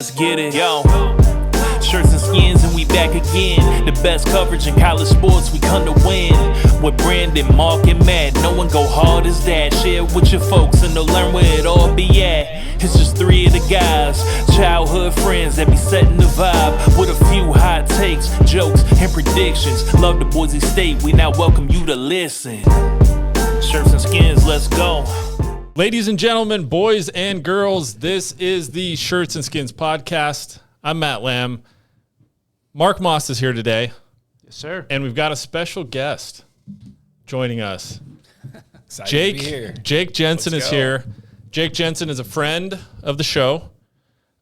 let's get it, yo. Shirts and skins and we back again. The best coverage in college sports, we come to win. With Brandon, Mark, and Matt, no one go hard as that. Share it with your folks and they'll learn where it all be at. It's just three of the guys, childhood friends that be setting the vibe. With a few hot takes, jokes, and predictions. Love the Boise State, we now welcome you to listen. Shirts and skins, let's go. Ladies and gentlemen, boys and girls, this is the Shirts and Skins podcast. I'm Matt Lamb. Mark Moss is here today. Yes, sir. And we've got a special guest joining us. Excited to be here. Jake Jensen is here. Jake Jensen is a friend of the show,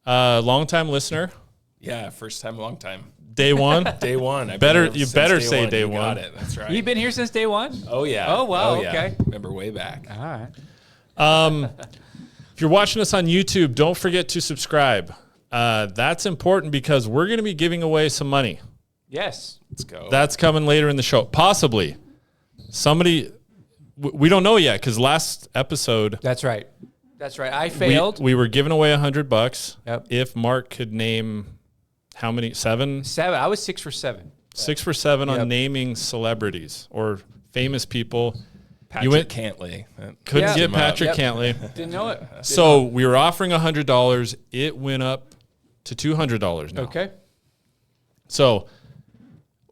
longtime listener. Yeah, first time, long time. Day one. Day one. You better say day one. Got it. That's right. You've been here since day one? Oh yeah. Oh wow. Oh, yeah. Okay. Remember way back. All right. If you're watching us on YouTube, don't forget to subscribe. That's important because we're going to be giving away some money. Yes. Let's go. That's coming later in the show. Possibly. Somebody, we don't know yet because last episode. That's right. That's right. I failed. We were giving away $100. Yep. If Mark could name how many? 7? 7. I was 6 for 7. 6 for 7 Yep. on naming celebrities or famous people. Patrick Cantley. Couldn't Yeah. get Patrick Yep. Cantley. Didn't know it. So we were offering $100. It went up to $200 now. Okay. So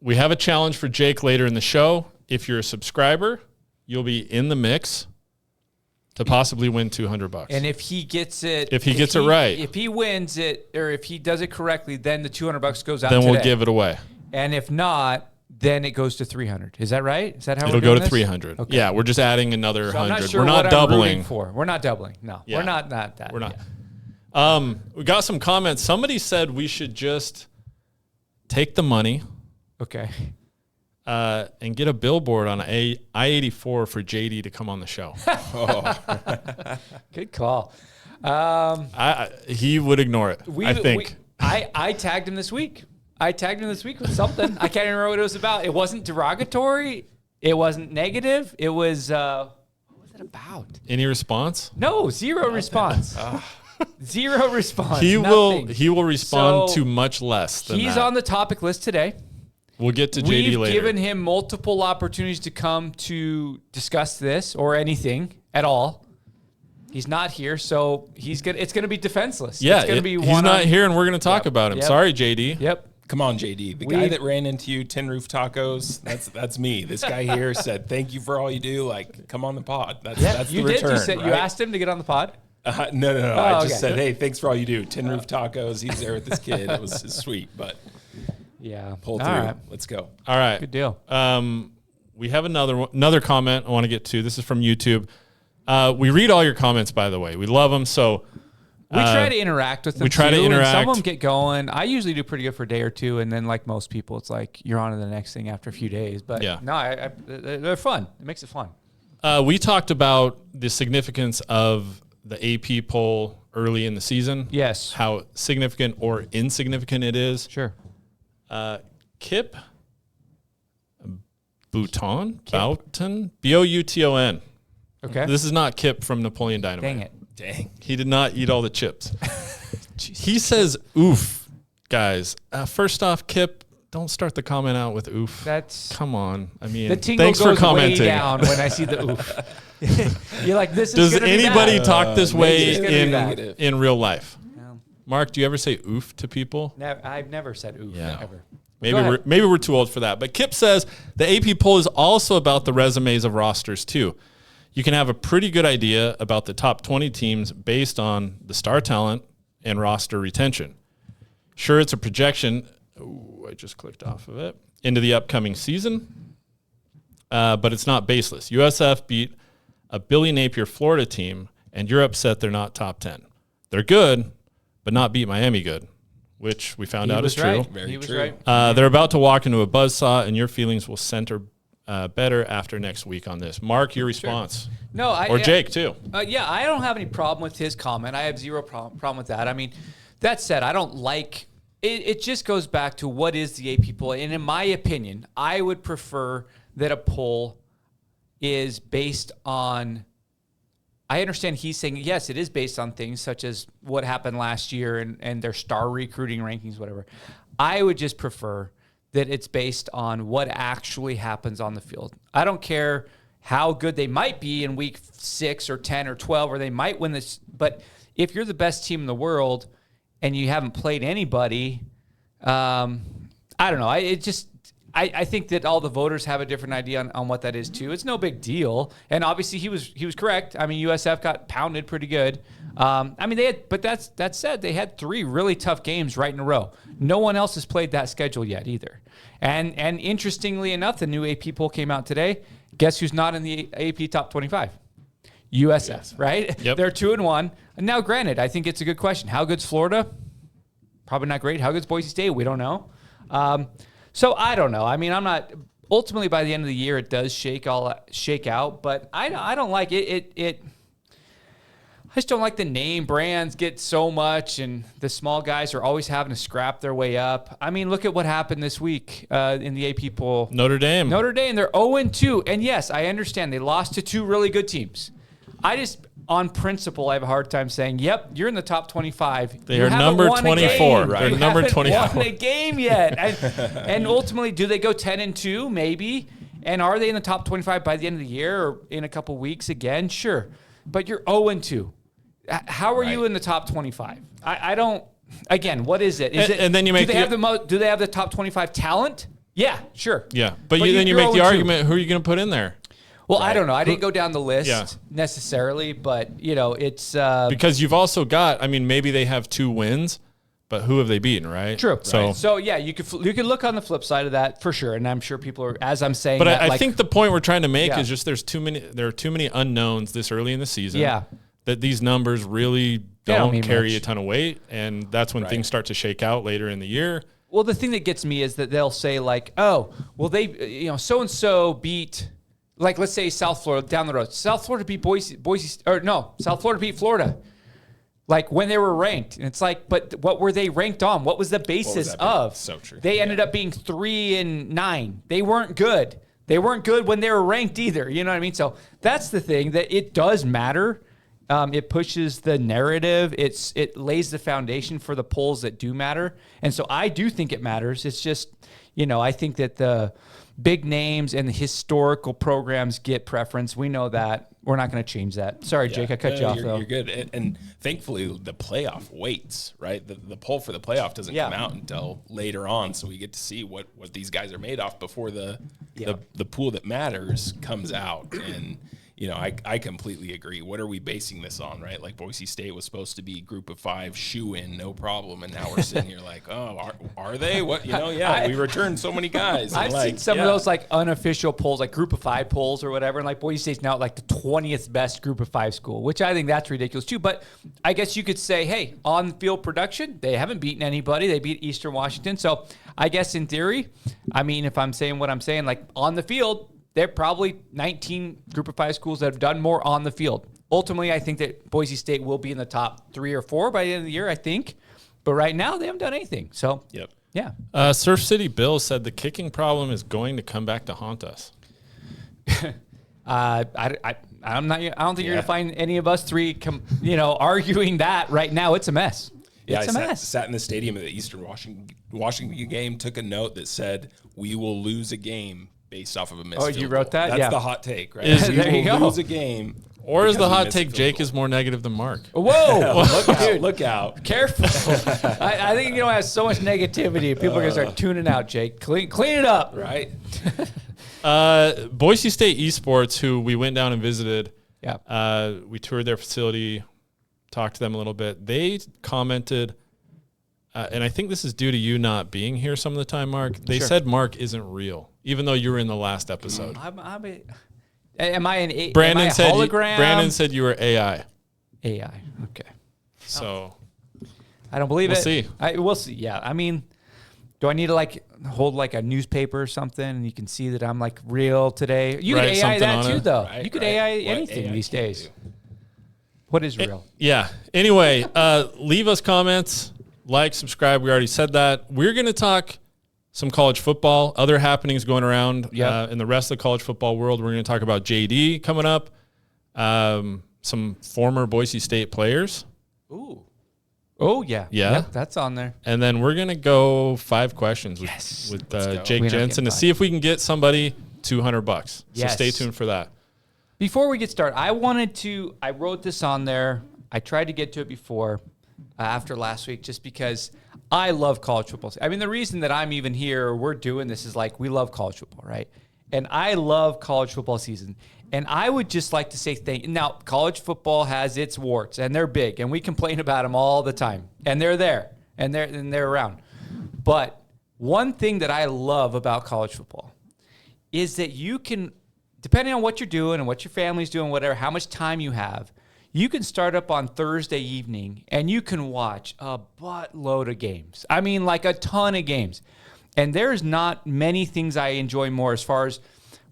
we have a challenge for Jake later in the show. If you're a subscriber, you'll be in the mix to possibly win $200. And if he gets it, If he gets it right. if he wins it, or if he does it correctly, then the $200 goes out. then we'll today. give it away. And if not, then it goes to 300. Is that right? Is that how It'll we're go doing to this? 300. Okay. Yeah, we're just adding another So I'm 100. not sure we're not what doubling. I'm rooting for. We're not doubling. No, Yeah. we're not that. We're not. Yeah. We got some comments. Somebody said we should just take the money Okay. and get a billboard on I-84 for JD to come on the show. Good call. He would ignore it, I think. I tagged him this week. With something. I can't even remember what it was about. It wasn't derogatory. It wasn't negative. It was, what was it about? Any response? No, zero response. Zero response. He Nothing. will respond So, to much less than He's that. on the topic list today. We'll get to JD We've later. given him multiple opportunities to come to discuss this or anything at all. He's not here, so it's gonna be defenseless. Yeah, it's gonna be he's not here, and we're going to talk Yep, about him. yep. Sorry, JD. Yep. Come on, JD. The guy that ran into you, Tin Roof Tacos. That's me. This guy here said, "Thank you for all you do. Like, come on the pod." That's You the did. return. You said right? you asked him to get on the pod. No. I just okay. said, "Hey, thanks for all you do." Tin Roof Tacos. He's there with this kid. It was sweet, but Yeah. pull through. All right. Let's go. All right. Good deal. We have another comment I want to get to. This is from YouTube. We read all your comments, by the way. We love them. So We try to interact with them. we try to too, and interact. some of them get going. I usually do pretty good for a day or two, and then like most people, it's like you're on to the next thing after a few days. But Yeah. no, they're fun. It makes it fun. we talked about the significance of the AP poll early in the season. Yes. How significant or insignificant it is. Sure. Kip Bouton? B-O-U-T-O-N. Okay. This is not Kip from Napoleon Dynamite. Dang it. Dang. He did not eat all the chips. He says, oof, guys. First off, Kip, don't start the comment out with oof. That's Come on. I mean, the tingle thanks goes for commenting. way down when I see the oof. You're like, this is Does gonna be anybody bad. talk this way it's gonna be bad. in real life? No. Mark, do you ever say oof to people? I've never said oof. Yeah. Ever. Maybe we're too old for that. But Kip says the AP poll is also about the resumes of rosters too. You can have a pretty good idea about the top 20 teams based on the star talent and roster retention. Sure, it's a projection. Ooh, I just clicked off of it. Into the upcoming season. But it's not baseless. USF beat a Billy Napier Florida team, and you're upset they're not top 10. They're good, but not beat Miami good, which we found out is true. He was right. They're about to walk into a buzzsaw, and your feelings will center better after next week on this. Mark, your response. No, Or Jake, too. Yeah, I don't have any problem with his comment. I have zero problem with that. I mean, that said, I don't like it. It just goes back to what is the AP poll. And in my opinion, I would prefer that a poll is based on I understand he's saying, yes, it is based on things such as what happened last year and their star recruiting rankings, whatever. I would just prefer that it's based on what actually happens on the field. I don't care how good they might be in week 6 or 10 or 12, or they might win this. But if you're the best team in the world and you haven't played anybody, I don't know. I think that all the voters have a different idea on what that is too. It's no big deal, and obviously he was correct. I mean, USF got pounded pretty good. I mean, that said, they had 3 really tough games right in a row. No one else has played that schedule yet either. And interestingly enough, the new AP poll came out today. Guess who's not in the AP top 25? USF, right? Yep. They're 2-1. And now, granted, I think it's a good question. How good's Florida? Probably not great. How good's Boise State? We don't know. So I don't know. I mean, I'm not. Ultimately, by the end of the year, it does shake out. But I don't like it. I just don't like the name brands get so much, and the small guys are always having to scrap their way up. I mean, look at what happened this week in the AP poll. Notre Dame, they're 0-2, and yes, I understand they lost to 2 really good teams. I just, on principle, I have a hard time saying, yep, you're in the top 25. They are number 24. Right? They're number 24. Won a game yet, and ultimately, do they go 10-2? Maybe. And are they in the top 25 by the end of the year or in a couple weeks again? Sure, but you're 0-2. How are you in the top 25? I don't. Again, what is it? And then you make. Do they have the top 25 talent? Yeah, sure. Yeah, but then you make the argument. Who are you going to put in there? Well, right. I don't know. I didn't go down the list necessarily, but it's because you've also got. I mean, maybe they have 2 wins, but who have they beaten? Right. True. So yeah, you could look on the flip side of that for sure, and I'm sure people are, as I'm saying. But I think the point we're trying to make is just there are too many unknowns this early in the season. Yeah. That these numbers really don't carry a ton of weight, and that's when things start to shake out later in the year. Well, the thing that gets me is that they'll say like, oh, well, they, so and so beat, like, let's say South Florida down the road. South Florida beat South Florida beat Florida, like when they were ranked. And it's like, but what were they ranked on? What was the basis of? So true. They ended up being 3-9. They weren't good. They weren't good when they were ranked either. You know what I mean? So that's the thing, that it does matter. It pushes the narrative. It lays the foundation for the polls that do matter. And so I do think it matters. It's just, I think that the big names and the historical programs get preference. We know that. We're not going to change that. Sorry, Jake, I cut you off, though. You're good. And thankfully, the playoff waits, right? The poll for the playoff doesn't come out until later on, so we get to see what these guys are made off before the pool that matters comes out. And I completely agree. What are we basing this on, right? Like Boise State was supposed to be group of 5, shoe-in, no problem. And now we're sitting here like, oh, are they? What? We returned so many guys. I've seen some of those like unofficial polls, like group of 5 polls or whatever. And like Boise State's now like the 20th best group of 5 school, which I think that's ridiculous too. But I guess you could say, hey, on-field production, they haven't beaten anybody. They beat Eastern Washington. So I guess in theory, I mean, if I'm saying what I'm saying, like on the field, they're probably 19 group of 5 schools that have done more on the field. Ultimately, I think that Boise State will be in the top 3 or 4 by the end of the year, I think. But right now, they haven't done anything. So, yeah. Surf City Bill said the kicking problem is going to come back to haunt us. I don't think you're going to find any of us 3, arguing that right now. It's a mess. It's a mess. Sat in the stadium at the Eastern Washington game, took a note that said, "We will lose a game based off of a missed field goal." You wrote that? That's the hot take, right? There you go. Lose a game. Or is the hot take Jake is more negative than Mark? Whoa. Look out. Careful. I think, has so much negativity. People are going to start tuning out, Jake. Clean it up. Right. Boise State Esports, who we went down and visited. Yeah. We toured their facility, talked to them a little bit. They commented, and I think this is due to you not being here some of the time, Mark. They said Mark isn't real, even though you were in the last episode. Am I an Brandon said hologram? Brandon said you were AI. AI. Okay. So I don't believe we'll it. See. We'll see. Yeah. I mean, do I need to hold a newspaper or something and you can see that I'm real today? You can AI that too, though. Right, you could AI anything these days. What is real? Yeah. Anyway, leave us comments, subscribe. We already said that. We're going to talk some college football, other happenings going around in the rest of the college football world. We're going to talk about JD coming up. some former Boise State players. Ooh. Oh, yeah. Yeah. Yep, that's on there. And then we're going to go 5 questions with Jake Jensen to see if we can get somebody $200. Yes. So stay tuned for that. Before we get started, I wrote this on there. I tried to get to it before, after last week, just because I love college football. I mean, the reason that I'm even here, or we're doing this, is like we love college football, right? And I love college football season. And I would just like to say thank you. Now, college football has its warts, and they're big, and we complain about them all the time. And they're there, and they're around. But one thing that I love about college football is that you can, depending on what you're doing and what your family's doing, whatever, how much time you have, you can start up on Thursday evening, and you can watch a buttload of games. I mean, like a ton of games. And there's not many things I enjoy more as far as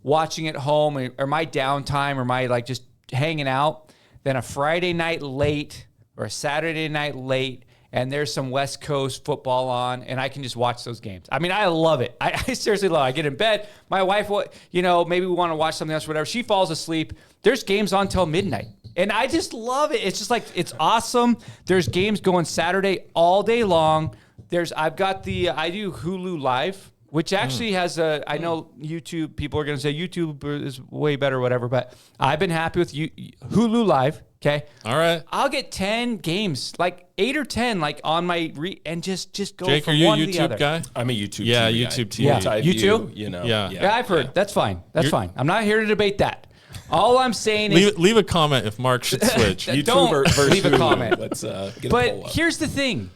watching at home or my downtime or my like just hanging out than a Friday night late or a Saturday night late, and there's some West Coast football on, and I can just watch those games. I mean, I love it. I seriously love it. I get in bed. My wife, maybe we want to watch something else or whatever. She falls asleep. There's games on till midnight. And I just love it. It's just like, it's awesome. There's games going Saturday all day long. I do Hulu Live, which actually has I know YouTube, people are going to say YouTube is way better or whatever, but I've been happy with Hulu Live, okay? All right. I'll get 10 games, like 8 or 10, like on my, and just go Jake, from are you a one to the other. YouTube guy? I'm a YouTube Yeah, TV YouTube guy. TV. Yeah. Multi-view, You too? Yeah. I've heard. That's fine. That's fine. I'm not here to debate that. All I'm saying is... Leave a comment if Mark should switch. Don't versus leave a Hulu. comment. Let's get a poll But up. here's the thing.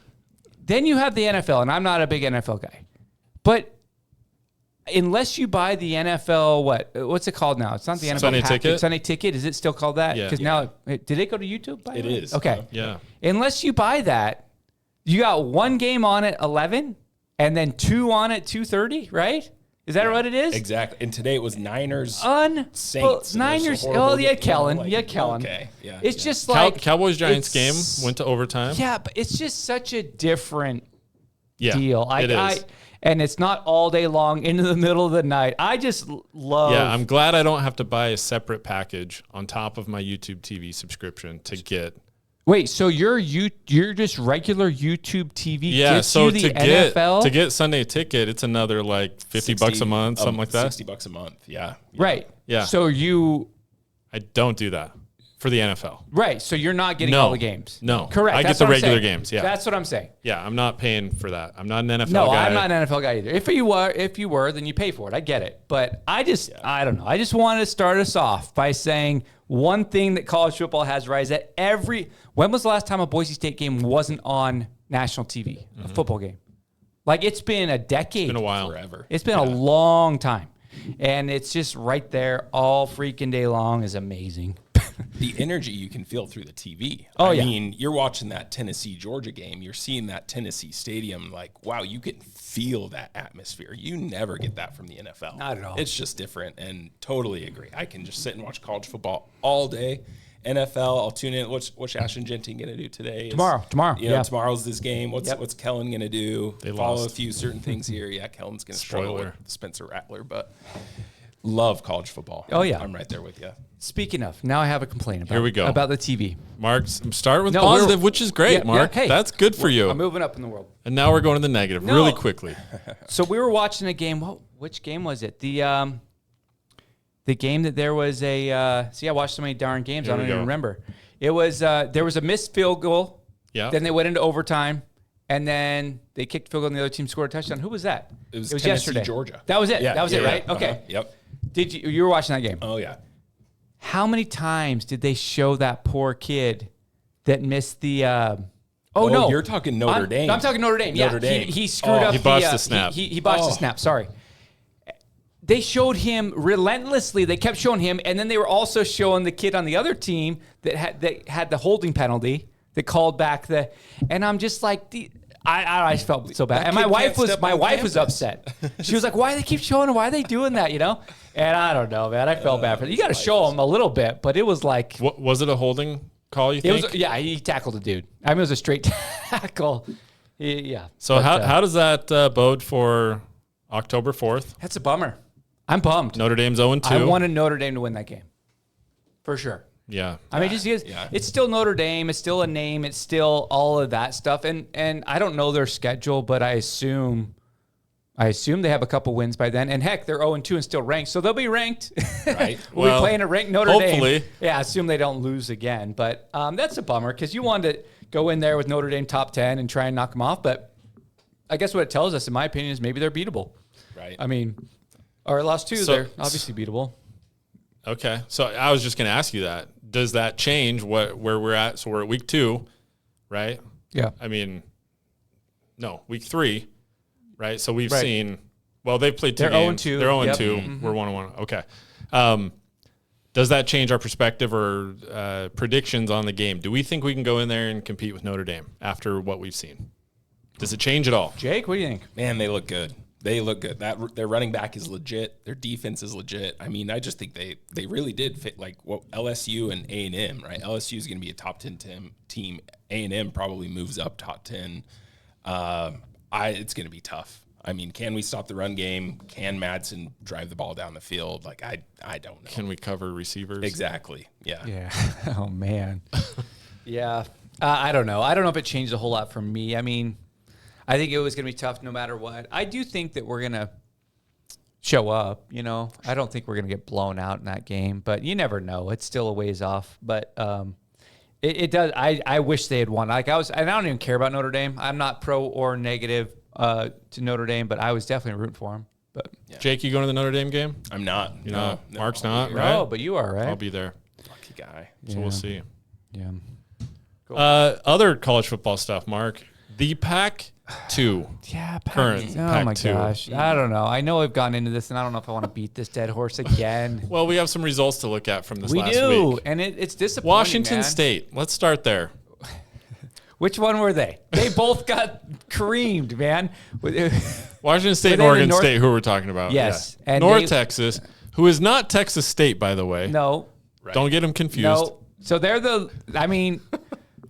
Then you have the NFL, and I'm not a big NFL guy. But unless you buy the NFL, what's it called now? It's not the NFL Sunday package. Ticket? Sunday Ticket. Is it still called that? Yeah. Because now, did it go to YouTube? By the It way? is. Okay. Yeah. Unless you buy that, you got one game on at 11, and then 2 on at 2:30, right? Is that what it is? Exactly. And today it was Niners. Saints. Well, and Niners. there's a horrible Oh, yeah, game. Kellen. Like, Yeah, Kellen. Okay. Yeah. It's just like Cowboys-Giants game it's- went to overtime. Yeah, but it's just such a different Yeah, deal. it is. And it's not all day long into the middle of the night. I just love. Yeah, I'm glad I don't have to buy a separate package on top of my YouTube TV subscription to get. Wait, so you're just regular YouTube TV? Yeah, gets so you the to NFL? get Sunday Ticket, it's another like $50 a month, something like that. $60 a month. Yeah. Right. Yeah. So I don't do that for the NFL. right. So you're not getting No. all the games. No. Correct. I get That's the what I'm regular saying. games, yeah. That's what I'm saying. Yeah, I'm not paying for that. I'm not an NFL No, guy. I'm not an NFL guy either. If you were, then you pay for it. I get it. But I don't know. I just wanted to start us off by saying one thing that college football has right is that when was the last time a Boise State game wasn't on national TV, a football game? Like, it's been a decade. It's been a while. Forever. It's been a long time. And it's just right there all freaking day long is amazing. The energy you can feel through the TV. Oh, I yeah. mean, you're watching that Tennessee-Georgia game. You're seeing that Tennessee stadium. Like, wow, you can feel that atmosphere. You never get that from the NFL. Not at all. It's just different, and totally agree. I can just sit and watch college football all day. NFL, I'll tune in. What's Ashton Genting going to do today? Tomorrow. Yeah, tomorr's this game. What's Kellen going to do? They Follow lost. a few certain things here. Yeah, Kellen's going to struggle Spoiler. with Spencer Rattler, but love college football. Oh, yeah. I'm right there with you. Speaking of, now I have a complaint about, Here we go. about the TV. Mark's start with No, positive, which is great, Yeah, Mark. hey. That's good for you. I'm moving up in the world. And now we're going to the negative No. really quickly. So we were watching a game. Which game was it? The game that there was a. See, I watched so many darn games. Here I we don't even go. remember. It was there was a missed field goal. Yeah. Then they went into overtime, and then they kicked field goal, and the other team scored a touchdown. Who was that? It was yesterday. Tennessee, Georgia. That was it. Yeah, that was yeah, it, right? yeah. Okay. Yep. Did you were watching that game? Oh, yeah. How many times did they show that poor kid that missed the? Oh, no, you're talking Notre Dame. I'm talking Notre Dame. Yeah, Notre Dame. He screwed up. He botched the snap. He botched the snap. Sorry. They showed him relentlessly. They kept showing him, and then they were also showing the kid on the other team that had the holding penalty that called back the. And I'm just like, I felt so bad. That And my kid wife can't was step on was campus. upset. She was like, "Why do they keep showing him? Why are they doing that?" You know. And I don't know, man. I felt bad for them. You got to show them a little bit, but it was like What, was it a holding call, you it think? was. Yeah, he tackled a dude. I mean, it was a straight tackle. Yeah. So But, how does that bode for October 4th? That's a bummer. I'm bummed. Notre Dame's 0-2. I wanted Notre Dame to win that game. For sure. Yeah. I mean, just because it's still Notre Dame, it's still a name, it's still all of that stuff. And I don't know their schedule, but I assume they have a couple wins by then. And heck, they're 0-2 and still ranked, so they'll be ranked. Right. We'll be playing a ranked Notre Dame. hopefully. Yeah, assume they don't lose again. But that's a bummer because you wanted to go in there with Notre Dame top 10 and try and knock them off. But I guess what it tells us, in my opinion, is maybe they're beatable. Right. I mean, or lost 2, they're obviously beatable. Okay. So I was just going to ask you that. Does that change where we're at? So we're at week 2, right? Yeah. I mean, no, week 3, right? So we've seen, well, they've played 2 games. 0-2. They're 0-2. Yep. Mm-hmm. We're 1-1. Okay. Does that change our perspective or predictions on the game? Do we think we can go in there and compete with Notre Dame after what we've seen? Does it change at all? Jake, what do you think? Man, they look good. They look good. Their running back is legit. Their defense is legit. I mean, I just think they really did fit like what LSU and A&M, right? LSU is going to be a top 10 team. A&M probably moves up top 10. It's going to be tough. I mean, can we stop the run game? Can Madsen drive the ball down the field? Like, I don't know. Can we cover receivers? Exactly. Yeah. Yeah. Oh, man. Yeah. I don't know. I don't know if it changed a whole lot for me. I mean, I think it was going to be tough no matter what. I do think that we're going to show up, you know. I don't think we're going to get blown out in that game, but you never know. It's still a ways off. But it does. I wish they had won. Like and I don't even care about Notre Dame. I'm not pro or negative to Notre Dame, but I was definitely rooting for them. But Jake, you going to the Notre Dame game? I'm not. No. Mark's not, no, right? but you are, right? I'll be there. Lucky guy. So we'll see. Yeah. Cool. Other college football stuff, Mark. The Pac-2. Yeah, Current Oh my Pac-2. gosh. I don't know. I know I've gone into this, and I don't know if I want to beat this dead horse again. Well, we have some results to look at from this We last do, week. and it's disappointing. Washington man. State. Let's start there. Which one were they? They both got creamed, man. Washington State Were and they Oregon the North- State, who we're talking about. Yes, Yeah. and North Texas, who is not Texas State, by the way. No, Don't get them confused. no. So they're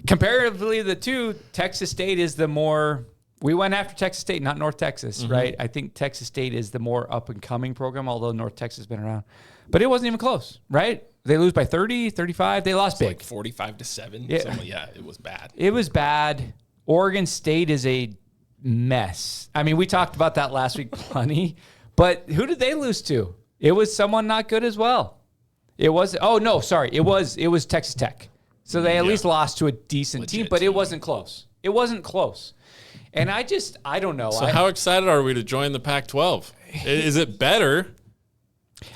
comparatively the two, Texas State is the more. We went after Texas State, not North Texas, right? I think Texas State is the more up and coming program, although North Texas has been around. But it wasn't even close, right? They lose by 30, 35. They lost big. Like 45-7. Yeah. Yeah, it was bad. It was bad. Oregon State is a mess. I mean, we talked about that last week plenty, but who did they lose to? It was someone not good as well. It was, it was Texas Tech. So they at least lost to a decent Legit team, but it team. wasn't close. It wasn't close. And I don't know. So how excited are we to join the Pac-12? Is it better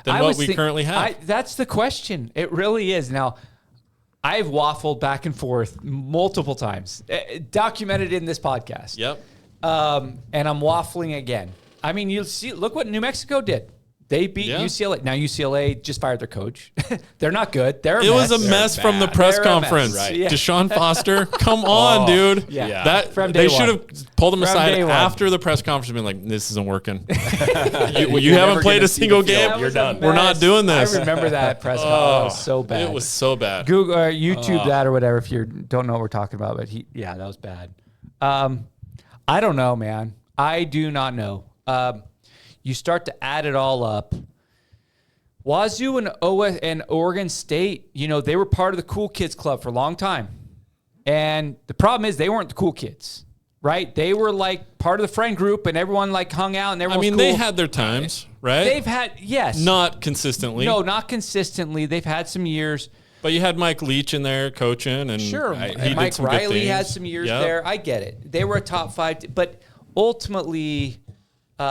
than what we currently have? That's the question. It really is. Now, I've waffled back and forth multiple times, documented in this podcast. Yep. And I'm waffling again. I mean, you see, look what New Mexico did. They beat UCLA. Now UCLA just fired their coach. They're not good. It was a mess from the press conference. Right. Yeah. Deshaun Foster, come on, dude. Yeah. That From day they should have pulled him From aside day one. after the press conference and been like, "This isn't working. you You're haven't never played gonna a see single the field. game. You're done. We're not doing this." I remember that press conference. It was so bad. It was so bad. Google or YouTube that or whatever if you don't know what we're talking about. But that was bad. I don't know, man. I do not know. You start to add it all up. Wazzu and Oregon State, they were part of the cool kids club for a long time. And the problem is they weren't the cool kids, right? They were like part of the friend group and everyone like hung out and everyone was cool. they had their times, right? They've had, yes. Not consistently. No, not consistently. They've had some years. But you had Mike Leach in there coaching. And Sure. he And did Mike some good Riley things. had some years Yep. there. I get it. They were a top 5. But ultimately,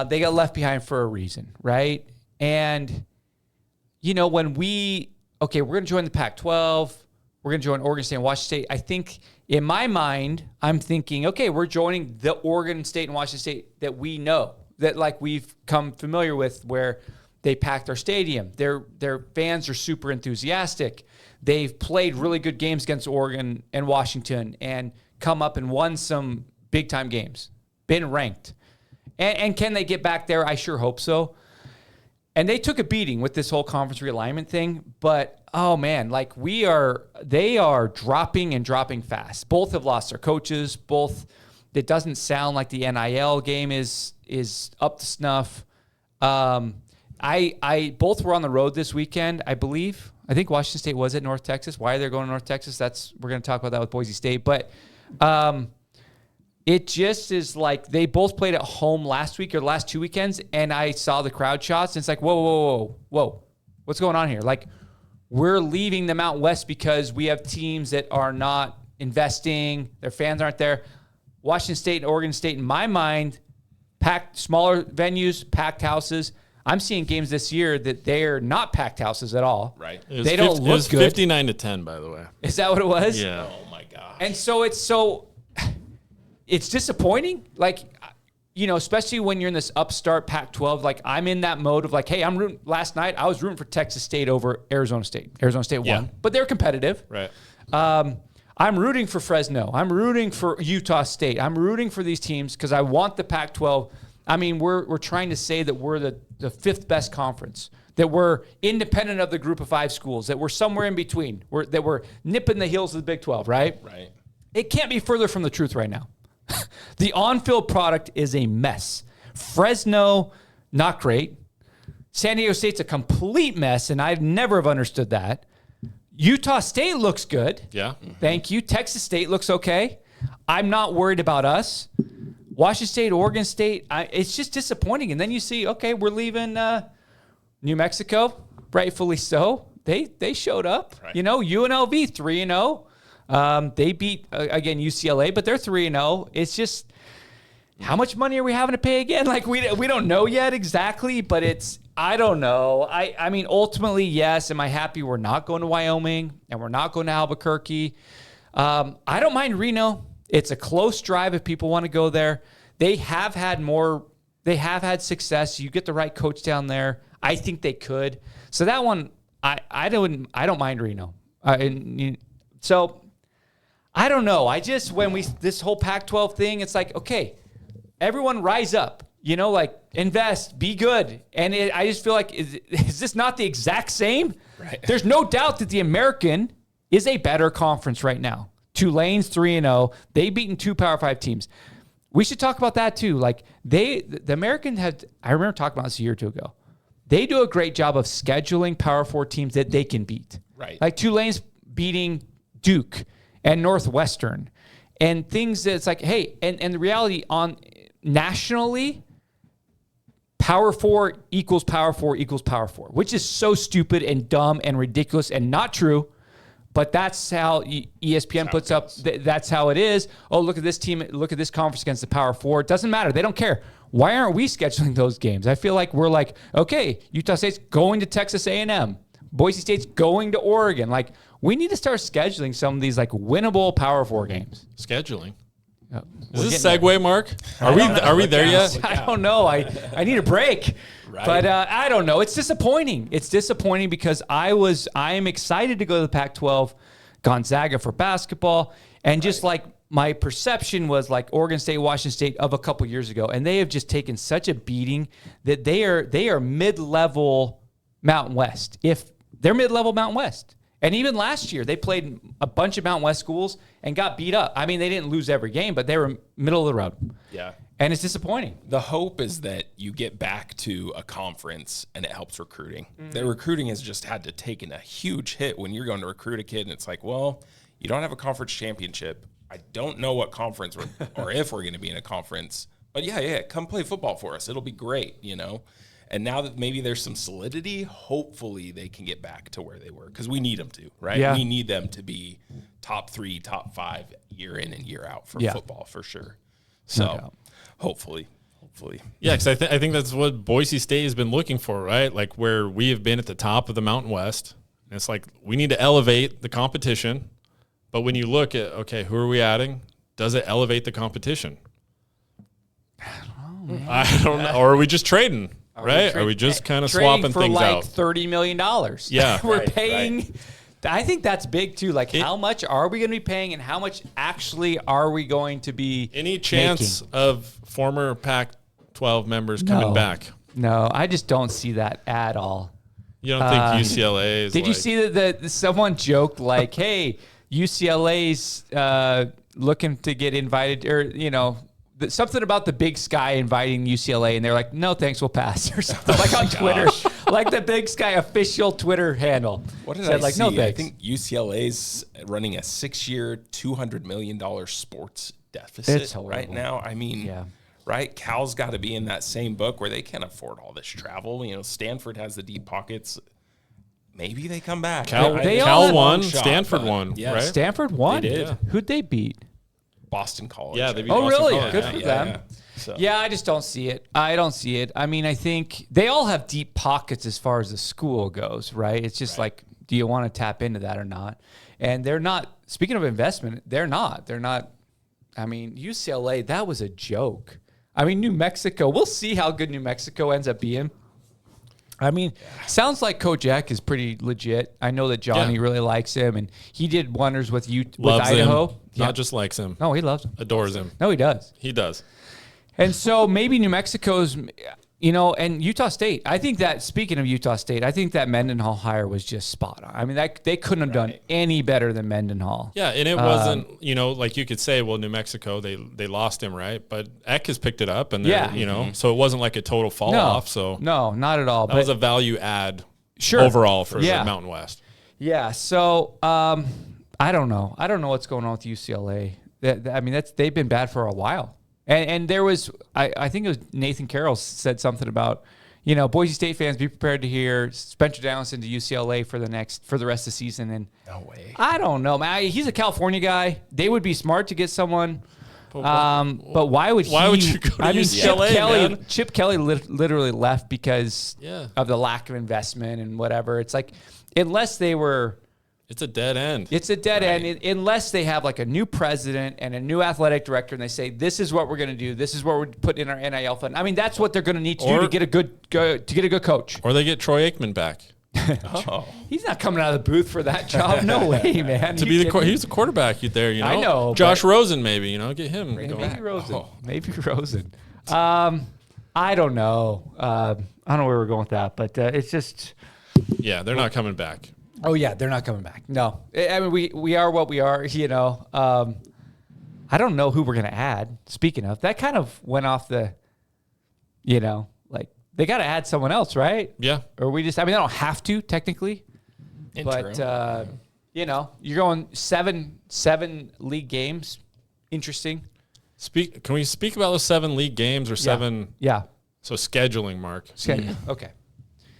they got left behind for a reason, right? And when we're going to join the Pac-12, we're going to join Oregon State and Washington State. I think in my mind, I'm thinking, okay, we're joining the Oregon State and Washington State that we know, that like we've come familiar with, where they packed our stadium. Their fans are super enthusiastic. They've played really good games against Oregon and Washington and come up and won some big-time games, been ranked. And can they get back there? I sure hope so. And they took a beating with this whole conference realignment thing, but oh man, like they are dropping fast. Both have lost their coaches. Both, it doesn't sound like the NIL game is up to snuff. Both were on the road this weekend, I believe. I think Washington State was at North Texas. Why are they going to North Texas? We're going to talk about that with Boise State. But it just is like they both played at home last week or the last 2 weekends, and I saw the crowd shots, and it's like, whoa. What's going on here? Like, we're leaving the Mountain West because we have teams that are not investing. Their fans aren't there. Washington State and Oregon State, in my mind, packed smaller venues, packed houses. I'm seeing games this year that they're not packed houses at all. Right. They don't look good. It was 59-10, by the way. Is that what it was? Yeah. Oh my gosh. And so it's disappointing. Like, especially when you're in this upstart Pac-12, like I'm in that mode of like, hey, last night I was rooting for Texas State over Arizona State. Arizona State won, but they're competitive. Right. I'm rooting for Fresno. I'm rooting for Utah State. I'm rooting for these teams because I want the Pac-12. I mean, we're trying to say that we're the fifth best conference, that we're independent of the group of 5 schools, that we're somewhere in between, that we're nipping the heels of the Big 12, right? Right. It can't be further from the truth right now. The on-field product is a mess. Fresno, not great. San Diego State's a complete mess, and I've never have understood that. Utah State looks good. Yeah. Thank you. Texas State looks okay. I'm not worried about us. Washington State, Oregon State, it's just disappointing. And then you see, okay, we're leaving New Mexico, rightfully so. They showed up. Right. UNLV 3-0. They beat, again, UCLA, but they're 3-0. It's just, how much money are we having to pay again? Like, we don't know yet exactly, but I don't know. I mean, ultimately, yes. Am I happy we're not going to Wyoming and we're not going to Albuquerque? I don't mind Reno. It's a close drive if people want to go there. They have had success. You get the right coach down there. I think they could. So that one, I don't mind Reno. So I don't know. This whole Pac-12 thing, it's like, okay, everyone rise up, like invest, be good. And I just feel like, is this not the exact same? Right. There's no doubt that the American is a better conference right now. Tulane's 3-0. They've beaten 2 Power 5 teams. We should talk about that too. Like the American I remember talking about this a year or two ago. They do a great job of scheduling Power 4 teams that they can beat. Right. Like Tulane's beating Duke and Northwestern and things that's like, hey, and the reality on nationally, Power 4 equals Power 4 equals Power 4, which is so stupid and dumb and ridiculous and not true. But that's how ESPN puts up. That's how it is. Oh, look at this team. Look at this conference against the Power 4. It doesn't matter. They don't care. Why aren't we scheduling those games? I feel like we're like, okay, Utah State's going to Texas A&M. Boise State's going to Oregon. Like, we need to start scheduling some of these like winnable Power 4 games. Scheduling. Yep. Is this segue, Mark? Are we there yet? I don't know. I need a break. Right. But I don't know. It's disappointing. It's disappointing because I am excited to go to the Pac-12, Gonzaga for basketball, and just like my perception was like Oregon State, Washington State of a couple years ago, and they have just taken such a beating that they are mid-level Mountain West. If they're mid-level Mountain West. And even last year, they played a bunch of Mountain West schools and got beat up. I mean, they didn't lose every game, but they were middle of the road. Yeah. And it's disappointing. The hope is that you get back to a conference and it helps recruiting. The recruiting has just had to take in a huge hit when you're going to recruit a kid and it's like, well, you don't have a conference championship. I don't know what conference or if we're going to be in a conference. But yeah, come play football for us. It'll be great, And now that maybe there's some solidity, hopefully they can get back to where they were because we need them to, right? Yeah. We need them to be top 3, top 5 year in and year out for football for sure. So hopefully. Yeah, because I think that's what Boise State has been looking for, right? Like where we have been at the top of the Mountain West. And it's like we need to elevate the competition. But when you look at, okay, who are we adding? Does it elevate the competition? I don't know. Or are we just trading? Right? Are we just kind of swapping for things like out? $30 million. Yeah. We're paying. I think that's big too. Like, how much are we going to be paying and how much actually are we going to be Any chance of former Pac-12 members coming back? No, I just don't see that at all. You don't think UCLA is Did you see that someone joked like, hey, UCLA's looking to get invited or, something about the Big Sky inviting UCLA, and they're like, no, thanks, we'll pass, or something like on Twitter. like the Big Sky official Twitter handle. What did Said, I see? No, I thanks. think UCLA's running a 6-year, $200 million sports deficit It's horrible. right now. I mean, Yeah. right? Cal's got to be in that same book where they can't afford all this travel. You know, Stanford has the deep pockets. Maybe they come back. Cal They all have won, one shot, Stanford but won, yes. right? Stanford won? They did. Yeah. Who'd they beat? Boston College. Yeah, they I beat think. Oh, Boston really? College. Good for them. Yeah. So. Yeah, I just don't see it. I don't see it. I mean, I think they all have deep pockets as far as the school goes, right? It's just like, do you want to tap into that or not? And they're not, speaking of investment, they're not. I mean, UCLA, that was a joke. I mean, New Mexico, we'll see how good New Mexico ends up being. I mean, sounds like Coach Eck is pretty legit. I know that Johnny really likes him, and he did wonders with Loves Idaho. him. Yeah. Not just likes him. No, he loves him. Adores him. No, he does. He does. And so maybe New Mexico's, and Utah State. I think that, speaking of Utah State, I think that Mendenhall hire was just spot on. I mean, they couldn't have done any better than Mendenhall. Yeah, and it wasn't, like you could say, well, New Mexico, they lost him, right? But Eck has picked it up, and so it wasn't like a total fall off. So no, not at all. that was a value add Sure. overall for the Mountain West. Yeah. So I don't know. I don't know what's going on with UCLA. I mean, they've been bad for a while. And there was, I think it was Nathan Carroll said something about, Boise State fans, be prepared to hear Spencer Donaldson to UCLA for the rest of the season. And No way. I don't know, man. He's a California guy. They would be smart to get someone. But why would he? Why would you go to UCLA, man? Chip Kelly literally left because Yeah. of the lack of investment and whatever. It's like, unless they were... It's a dead end. It's a dead end unless they have like a new president and a new athletic director and they say, this is what we're going to do. This is what we're putting in our NIL fund. I mean, that's what they're going to need to do to get a good coach. Or they get Troy Aikman back. Oh. He's not coming out of the booth for that job. No way, man. He's the quarterback there, I know, Josh Rosen, maybe, get him. Maybe going. Rosen. Oh. Maybe Rosen. I don't know. I don't know where we're going with that, but it's just... Yeah, they're not coming back. Oh, yeah, they're not coming back. No. I mean, we are what we are, I don't know who we're going to add. Speaking of, that kind of went off the, they got to add someone else, right? Yeah. Or they don't have to, technically. Interim. But, you're going seven league games. Interesting. Can we speak about those 7 league games or 7? Yeah. So scheduling, Mark. Okay.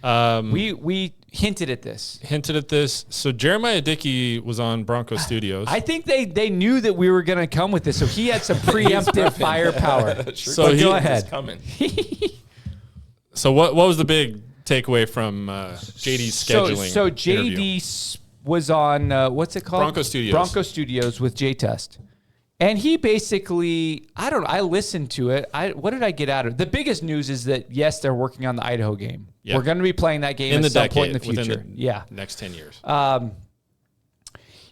We hinted at this. So Jeremiah Dickey was on Bronco Studios. I think they knew that we were going to come with this, so he had some preemptive firepower. So go ahead. It's coming. So what was the big takeaway from JD's scheduling? So interview? JD was on what's it called? Bronco Studios. With J Test. And he basically, I listened to it. What did I get out of it? The biggest news is that, yes, they're working on the Idaho game. Yeah. We're going to be playing that game in at some point in the within future. next 10 years.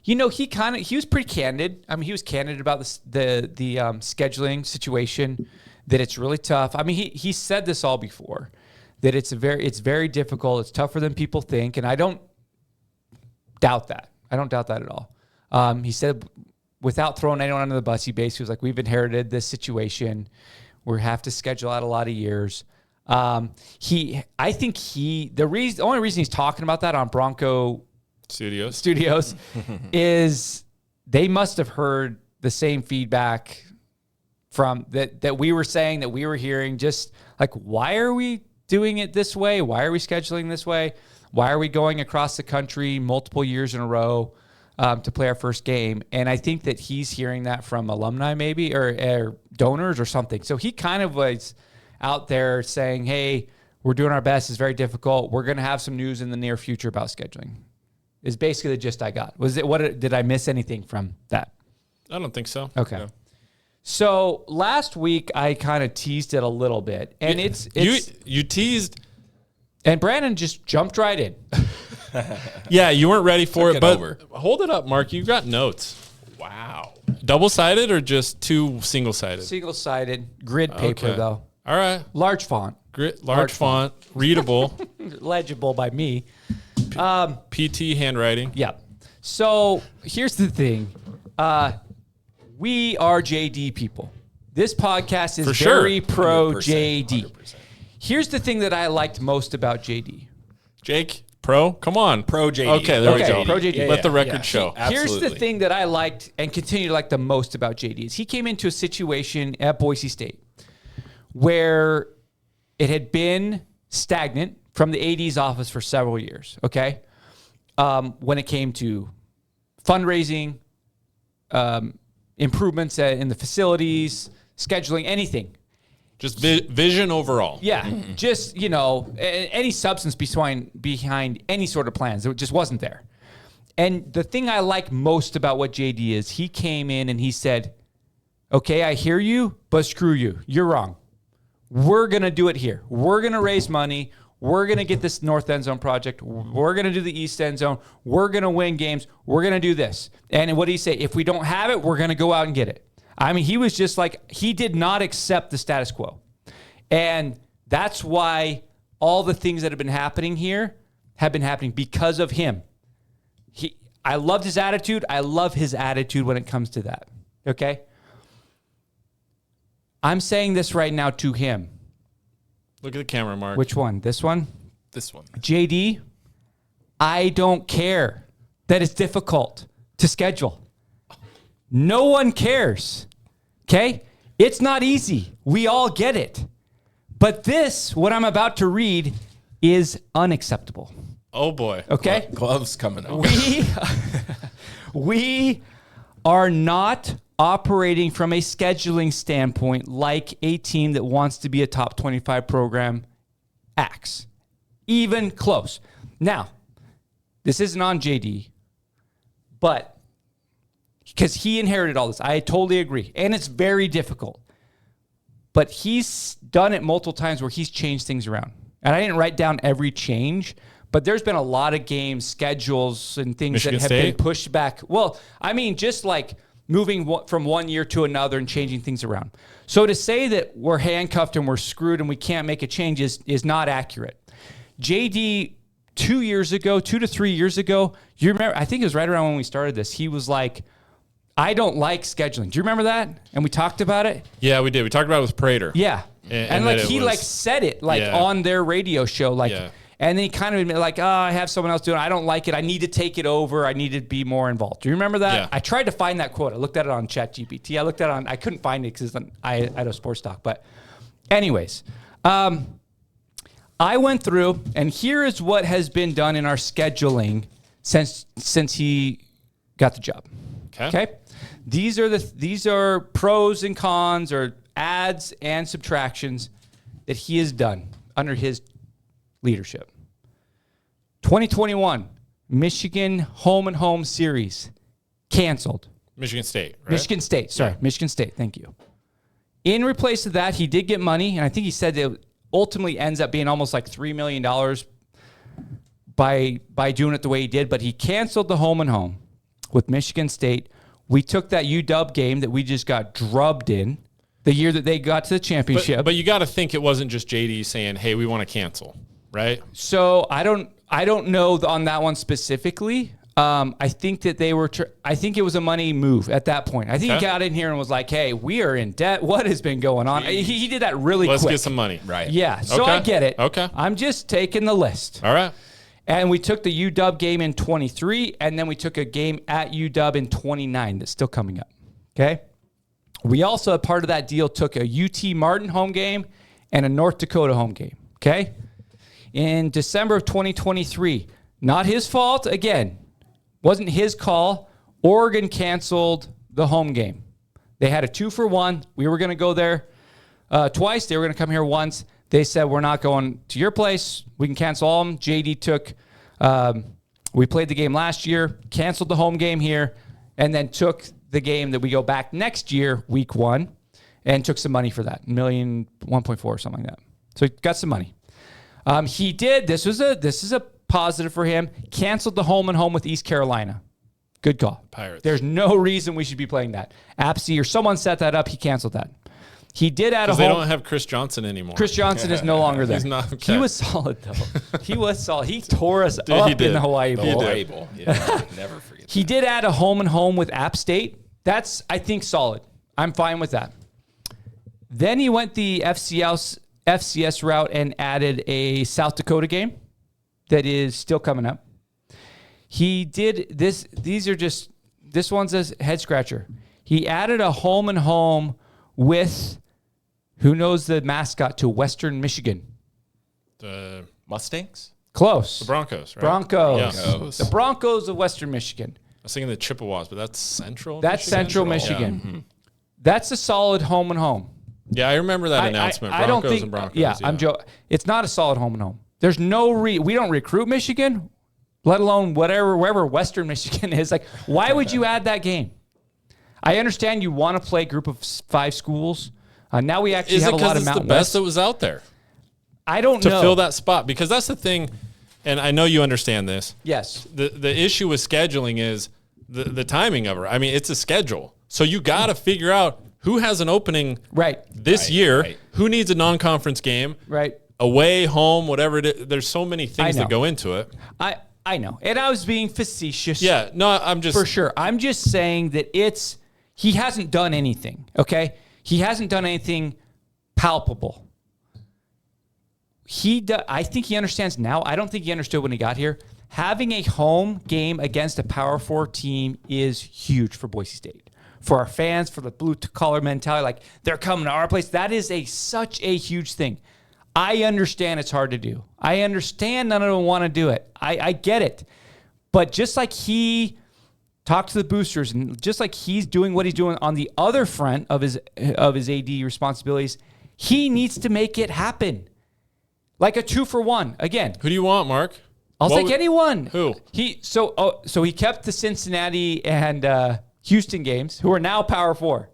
He was pretty candid. I mean, he was candid about the scheduling situation, that it's really tough. I mean, he said this all before, that it's very difficult. It's tougher than people think. And I don't doubt that. I don't doubt that at all. He said, without throwing anyone under the bus, he was like, we've inherited this situation. We have to schedule out a lot of years. The only reason he's talking about that on Bronco Studios is they must have heard the same feedback from that we were saying, that we were hearing, just like, why are we doing it this way? Why are we scheduling this way? Why are we going across the country multiple years in a row to play our first game? And I think that he's hearing that from alumni maybe, or donors or something. So he kind of was out there saying, hey, we're doing our best. It's very difficult. We're going to have some news in the near future about scheduling. Is basically the gist I got. Did I miss anything from that? I don't think so. Okay. No. So last week I kind of teased it a little bit, and you teased, and Brandon just jumped right in. Yeah, you weren't ready for it, but over. Hold it up, Mark. You got notes. Wow. Double-sided or just 2 single-sided? Single-sided grid paper though. All right. Large font. Large font, readable. Legible by me. PT handwriting. Yeah. So here's the thing. We are JD people. This podcast is For sure. very pro 100%, JD. 100%. Here's the thing that I liked most about JD. Jake, pro? Come on. Pro JD. Okay, there we Okay, go. pro JD. Let the record Yeah. show. Here's the Absolutely. thing that I liked and continue to like the most about JD is he came into a situation at Boise State where it had been stagnant from the AD's office for several years, okay? When it came to fundraising, improvements in the facilities, scheduling, anything. Just vision overall. Yeah, just, any substance behind any sort of plans. It just wasn't there. And the thing I like most about what JD is, he came in and he said, okay, I hear you, but screw you. You're wrong. We're going to do it here. We're going to raise money. We're going to get this North End Zone project. We're going to do the East End Zone. We're going to win games. We're going to do this. And what did he say? If we don't have it, we're going to go out and get it. I mean, he was just like, he did not accept the status quo. And that's why all the things that have been happening here have been happening because of him. I loved his attitude. I love his attitude when it comes to that. Okay? I'm saying this right now to him. Look at the camera, Mark. Which one? This one? This one. JD, I don't care that it's difficult to schedule. No one cares. Okay? It's not easy. We all get it. But this, what I'm about to read, is unacceptable. Oh, boy. Okay? Gloves coming out. We are not operating from a scheduling standpoint like a team that wants to be a top 25 program acts. Even close. Now, this isn't on JD, but because he inherited all this. I totally agree. And it's very difficult. But he's done it multiple times where he's changed things around. And I didn't write down every change, but there's been a lot of games, schedules, and things Michigan that have State? been pushed back. Well, I mean, just like moving from one year to another and changing things around. So to say that we're handcuffed and we're screwed and we can't make a change is not accurate. JD, 2 to 3 years ago, you remember, I think it was right around when we started this, he was like, I don't like scheduling. Do you remember that? And we talked about it? Yeah, we did. We talked about it with Prater. Yeah. And like that it he was- like said it like Yeah. on their radio show. Like, Yeah. and then he kind of admitted like, I have someone else doing it. I don't like it. I need to take it over. I need to be more involved. Do you remember that? Yeah. I tried to find that quote. I looked at it on ChatGPT. I couldn't find it because I had a sports talk. But anyways, I went through and here is what has been done in our scheduling since he got the job. Okay. These are pros and cons or adds and subtractions that he has done under his leadership. 2021 Michigan home and home series canceled. Michigan State, right? Michigan State. Michigan State. Thank you. In replace of that, he did get money, and I think he said that it ultimately ends up being almost like $3 million by doing it the way he did, but he canceled the home and home with Michigan State. We took that UW game that we just got drubbed in the year that they got to the championship. But you got to think it wasn't just JD saying, hey, we want to cancel, right? So I don't know on that one specifically. I think that they were. I think it was a money move at that point. I think he got in here and was like, "Hey, we are in debt. What has been going on?" He did that really Let's quick. get some money. Right. Yeah. So Okay. I get it. Okay. I'm just taking the list. All right. And we took the UW game in 23, and then we took a game at UW in 29 that's still coming up. Okay. We also, a part of that deal, took a UT Martin home game and a North Dakota home game. Okay. In December of 2023, not his fault. Again, wasn't his call. Oregon canceled the home game. They had a 2-for-1. We were going to go there twice. They were going to come here once. They said, we're not going to your place. We can cancel all of them. JD took, we played the game last year, canceled the home game here, and then took the game that we go back next year, week 1, and took some money for that, $1.4 or something like that. So he got some money. He did, this is a positive for him, canceled the home and home with East Carolina. Good call. Pirates. There's no reason we should be playing that. Apsey or someone set that up. He canceled that. He did add a Because home. they don't have Chris Johnson anymore. Chris Johnson is no longer there. He's not. Okay. He was solid, though. He was solid. He tore us he up did. in the Hawaii The Bowl. Hawaii Bowl. Yeah, never forget. He did add a home and home with App State. That's, I think, solid. I'm fine with that. Then he went the FCS route and added a South Dakota game. that is still coming up. He did this. This one's a head scratcher. He added a home and home with, who knows the mascot to Western Michigan? The Mustangs? Close. The Broncos, right? Broncos. Yeah. The Broncos of Western Michigan. I was thinking the Chippewas, but that's Central. That's Michigan? Central Michigan. That's a solid home and home. Yeah, I remember that announcement. I don't Broncos think. and Broncos. Yeah, I'm joking. It's not a solid home and home. There's no we don't recruit Michigan, let alone wherever Western Michigan is. Like, why would you add that game? I understand you want to play a group of 5 schools. Now we actually have a lot of Mountain Is it because it's the best West. that was out there I don't to know. fill that spot? Because that's the thing, and I know you understand this. Yes. The issue with scheduling is the timing of it. I mean, it's a schedule. So you got to figure out who has an opening this year, right. who needs a non-conference game, away, home, whatever it is. There's so many things that go into it. I know. And I was being facetious. Yeah, no, I'm just... For sure. I'm just saying that he hasn't done anything, okay? He hasn't done anything palpable. I think he understands now. I don't think he understood when he got here. Having a home game against a Power 4 team is huge for Boise State. For our fans, for the blue-collar mentality, like, they're coming to our place. That is such a huge thing. I understand it's hard to do. I understand none of them want to do it. I get it. But just like he talked to the boosters, and just like he's doing what he's doing on the other front of his AD responsibilities, he needs to make it happen. Like a 2-for-1. Again. Who do you want, Mark? I'll take anyone. Who? So he kept the Cincinnati and Houston games, who are now Power 4.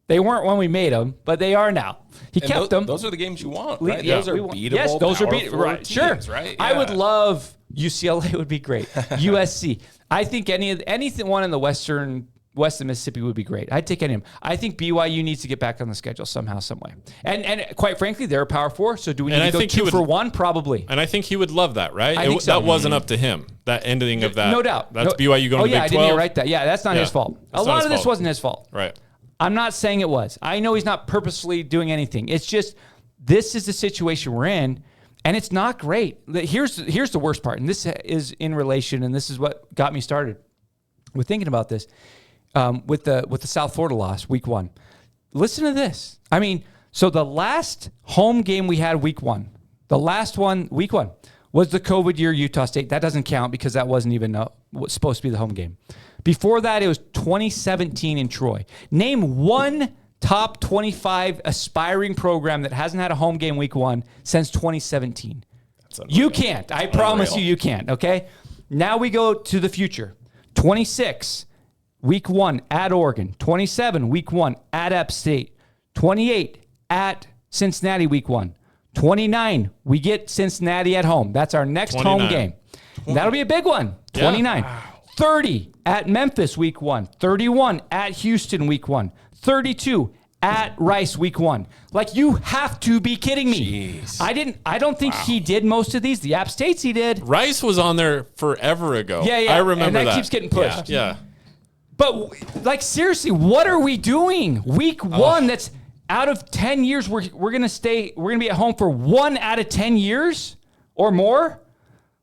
They weren't when we made them, but they are now. He kept them. Those are the games you want, right? Yeah. Those are beatable. Yes, those are beatable. Right, sure. Right? I would love UCLA. Would be great. USC. I think anyone in the west of Mississippi would be great. I'd take any of them. I think BYU needs to get back on the schedule somehow, some way. And quite frankly, they're a Power 4. So do we need to go 2-for-1? Probably. And I think he would love that, right? I think so. That wasn't up to him. That ending of that. No doubt. That's BYU going to Big 12. I didn't even write that. Yeah, that's not his fault. A lot of this wasn't his fault. Right. I'm not saying it was. I know he's not purposely doing anything. It's just, this is the situation we're in, and it's not great. Here's the worst part, and this is in relation, and this is what got me started with thinking about this, with the South Florida loss, week 1. Listen to this. I mean, so the last home game we had week 1, the last one, week 1, was the COVID year Utah State. That doesn't count because that wasn't even supposed to be the home game. Before that, it was 2017 in Troy. Name one top 25 aspiring program that hasn't had a home game week 1 since 2017. You can't. I promise you can't, okay? Now we go to the future. 26, week 1 at Oregon. 27, week 1 at App State. 28, at Cincinnati, week 1. 29, we get Cincinnati at home. That's our next 29. home game. That'll be a big one. 29. Wow. 30 at Memphis, week 1. 31 at Houston, week 1. 32 at Rice, week 1. Like, you have to be kidding me. Jeez. I don't think he did most of these. The App States he did. Rice was on there forever ago. Yeah. I remember and that keeps getting pushed. Yeah. But, like, seriously, what are we doing? Week 1, that's out of 10 years, we're going to be at home for 1 out of 10 years or more?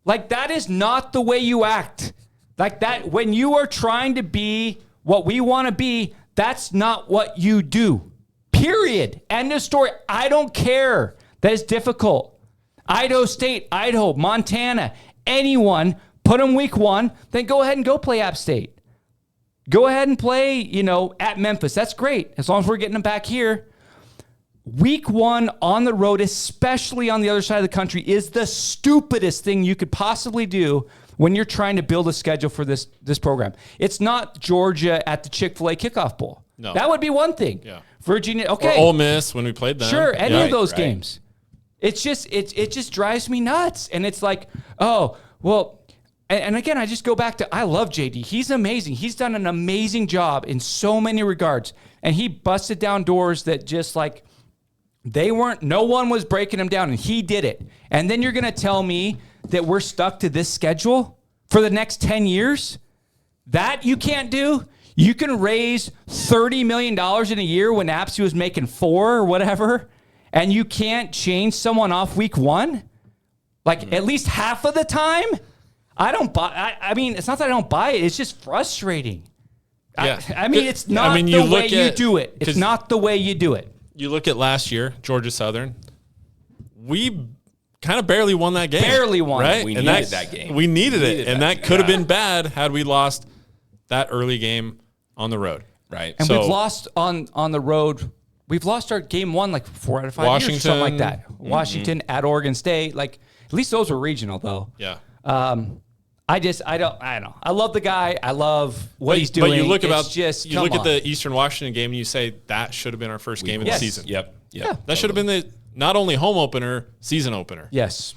Like, that is not the way you act. Like that, when you are trying to be what we want to be, that's not what you do. Period. End of story. I don't care. That is difficult. Idaho State, Idaho, Montana, anyone, put them week 1, then go ahead and go play App State. Go ahead and play, at Memphis. That's great. As long as we're getting them back here. Week 1 on the road, especially on the other side of the country, is the stupidest thing you could possibly do when you're trying to build a schedule for this program. It's not Georgia at the Chick-fil-A Kickoff Bowl. No. That would be one thing. Yeah. Virginia, okay. Or Ole Miss when we played them. Sure, any of those right. games. It's just, it just drives me nuts. And it's like, oh, well, and again, I just go back to, I love JD. He's amazing. He's done an amazing job in so many regards. And he busted down doors that just like, no one was breaking him down, and he did it. And then you're going to tell me that we're stuck to this schedule for the next 10 years? That you can't do? You can raise $30 million in a year when AppSU was making $4 or whatever, and you can't change someone off week 1? Like at least half of the time, I don't buy. I mean, it's not that I don't buy it. It's just frustrating. Yeah. I mean, it's not the way you do it. It's not the way you do it. You look at last year, Georgia Southern. We kind of barely won that game. Barely won. Right? We needed that game. We needed it. And that could have been bad had we lost that early game on the road. Right. And we've lost on the road. We've lost our game 1 like 4 out of 5 years or something like that. Washington at Oregon State. Like, at least those were regional, though. Yeah. I don't know. I love the guy. I love what he's doing. But you look at the the Eastern Washington game and you say that should have been our first game of the season. Yep. Yeah. That should have been the not only home opener, season opener. Yes.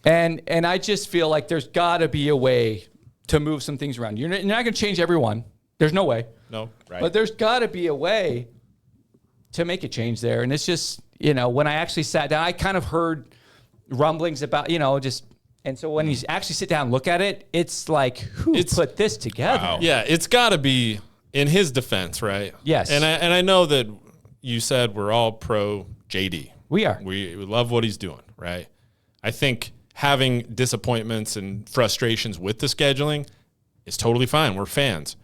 And I just feel like there's got to be a way to move some things around. You're not going to change everyone. There's no way. No. Right. But there's got to be a way to make a change there. And it's just, when I actually sat down, I kind of heard rumblings about, and so when you actually sit down and look at it, it's like, who put this together? Wow. Yeah, it's got to be in his defense, right? Yes. And I know that you said we're all pro JD. We are. We love what he's doing, right? I think having disappointments and frustrations with the scheduling is totally fine. We're fans.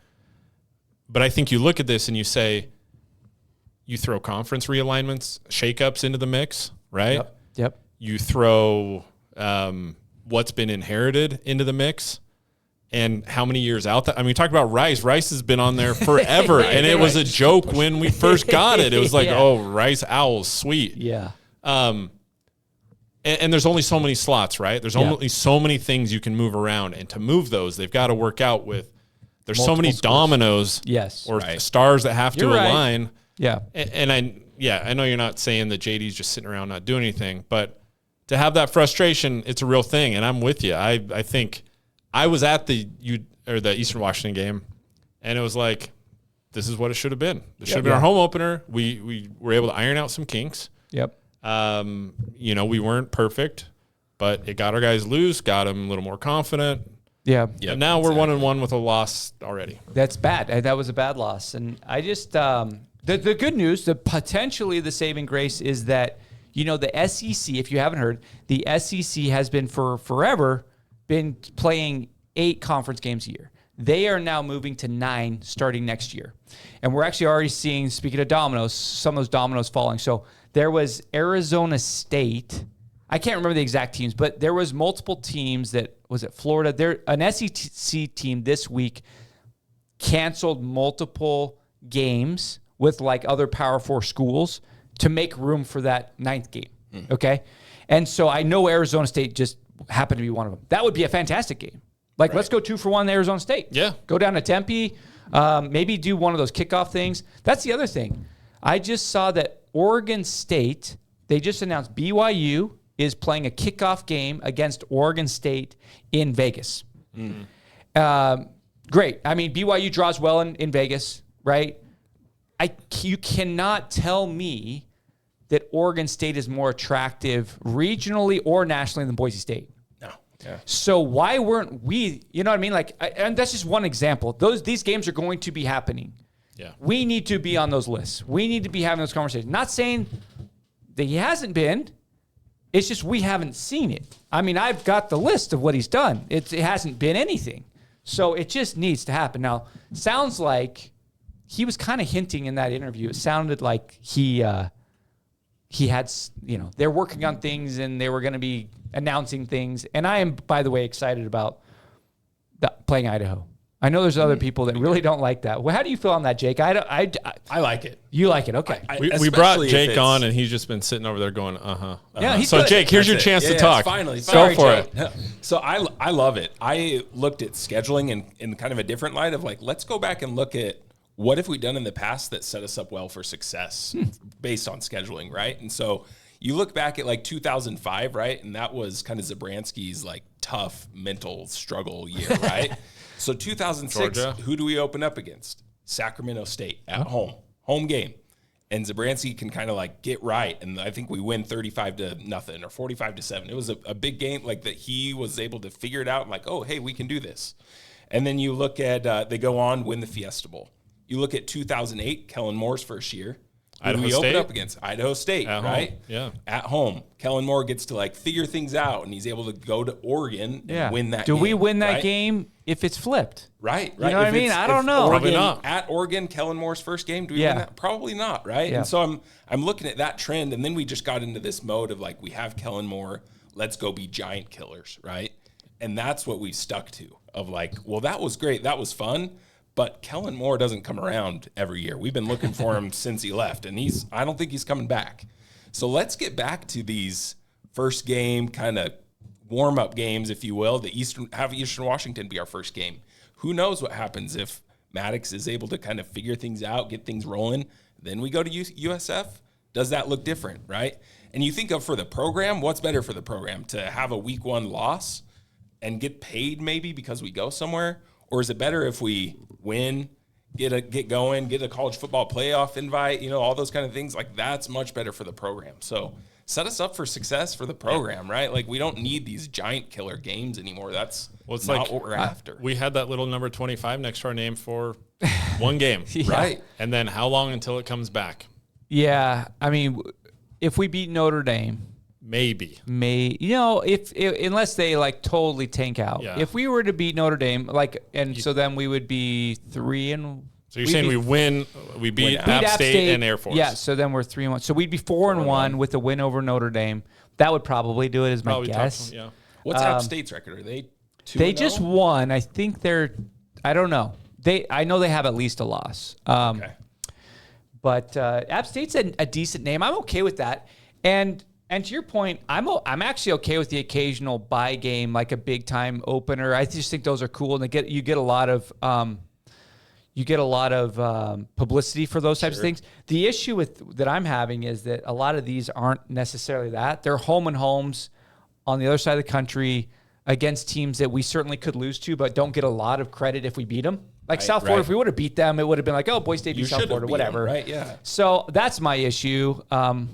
But I think you look at this and you say, you throw conference realignments, shakeups into the mix, right? Yep. You throw what's been inherited into the mix and how many years out that. I mean, talk about Rice. Rice has been on there forever. And it was a joke when we first got it. It was like, oh, Rice Owls, sweet. Yeah. And there's only so many slots, right? There's only so many things you can move around. And to move those, they've got to work out with, there's multiple so many schools. Dominoes or stars that have to align. Yeah. And I know you're not saying that JD's just sitting around not doing anything, but to have that frustration, it's a real thing. And I'm with you. I think I was at the Eastern Washington game, and it was like, this is what it should have been. This should have been our home opener. We were able to iron out some kinks. Yep. We weren't perfect, but it got our guys loose, got them a little more confident. Yeah. Yep, and now we're 1-1 with a loss already. That's bad. That was a bad loss. And I just the good news, potentially the saving grace is that, the SEC, if you haven't heard, the SEC has been for forever been playing 8 conference games a year. They are now moving to 9 starting next year. And we're actually already seeing, speaking of dominoes, some of those dominoes falling. So there was Arizona State. I can't remember the exact teams, but there was multiple teams that, was it Florida? An SEC team this week canceled multiple games with like other Power 4 schools to make room for that 9th game. Okay? And so I know Arizona State just happened to be one of them. That would be a fantastic game. Like, let's go 2-for-1 Arizona State. Yeah. Go down to Tempe. Maybe do one of those kickoff things. That's the other thing. I just saw that Oregon State, they just announced BYU is playing a kickoff game against Oregon State in Vegas. Great. I mean, BYU draws well in Vegas, right? You cannot tell me that Oregon State is more attractive regionally or nationally than Boise State. No. Yeah. So why weren't we, you know what I mean? Like, and that's just one example. These games are going to be happening. Yeah. We need to be on those lists. We need to be having those conversations. Not saying that he hasn't been. It's just we haven't seen it. I mean, I've got the list of what he's done. It hasn't been anything. So it just needs to happen. Now, sounds like he was kind of hinting in that interview. It sounded like he had, they're working on things and they were going to be announcing things. And I am, by the way, excited about playing Idaho. I know there's other people that really don't like that. Well, how do you feel on that, Jake? I like it. You like it, okay. We brought Jake on, and he's just been sitting over there going, Yeah, So, Jake, here's your chance to talk. Finally. Go for it. So I love it. I looked at scheduling in kind of a different light of like, let's go back and look at what have we done in the past that set us up well for success based on scheduling, right? And so you look back at like 2005, right? And that was kind of Zabransky's like tough mental struggle year, right? So 2006, Georgia. Who do we open up against? Sacramento State at home game. And Zabransky can kind of like get right. And I think we win 35-0 or 45-7. It was a big game like that. He was able to figure it out like, oh, hey, we can do this. And then you look at, they go on, win the Fiesta Bowl. You look at 2008, Kellen Moore's first year. Idaho we State? open up against Idaho State, At right? home, yeah. At home. Kellen Moore gets to like figure things out, and he's able to go to Oregon and win that Do game. we win that right? game if it's flipped? Right. You know what I mean? I don't know. Probably Oregon, not. At Oregon, Kellen Moore's first game, do we Yeah. win that? Probably not, right? Yeah. And so I'm looking at that trend, and then we just got into this mode of like, we have Kellen Moore, let's go be giant killers, right? And that's what we've stuck to, of like, well, that was great, that was fun, but Kellen Moore doesn't come around every year. We've been looking for him since he left, and I don't think he's coming back. So let's get back to these first game kind of warm-up games, if you will. Have Eastern Washington be our first game. Who knows what happens if Maddox is able to kind of figure things out, get things rolling. Then we go to USF. Does that look different, right? And you think of for the program, what's better for the program? To have a week one loss and get paid maybe because we go somewhere? Or is it better if we win, get going, get a college football playoff invite, all those kind of things? Like, that's much better for the program. So set us up for success for the program, right? Like, we don't need these giant killer games anymore. That's it's not like what we're after. We had that little number 25 next to our name for one game. Right. And then how long until it comes back? Yeah, I mean, if we beat Notre Dame, Maybe. if unless they like totally tank out. Yeah. If we were to beat Notre Dame, so then we would be 3-1. So you're saying we win, we beat Win App State and Air Force. Yeah, so then we're 3-1. So we'd be 4-1 with a win over Notre Dame. That would probably do it, is my Probably guess. yeah. What's App State's record? Are they 2-0? They just won. I think I don't know. I know they have at least a loss. Okay. But App State's a decent name. I'm okay with that. And to your point, I'm actually okay with the occasional bye game, like a big time opener. I just think those are cool, and you get a lot of publicity for those types of things. The issue that I'm having is that a lot of these aren't necessarily that. They're home and homes on the other side of the country against teams that we certainly could lose to, but don't get a lot of credit if we beat them. Like South Florida, if we would have beat them, it would have been like, oh, Boise State beat South Florida, whatever. Right? Yeah. So that's my issue. App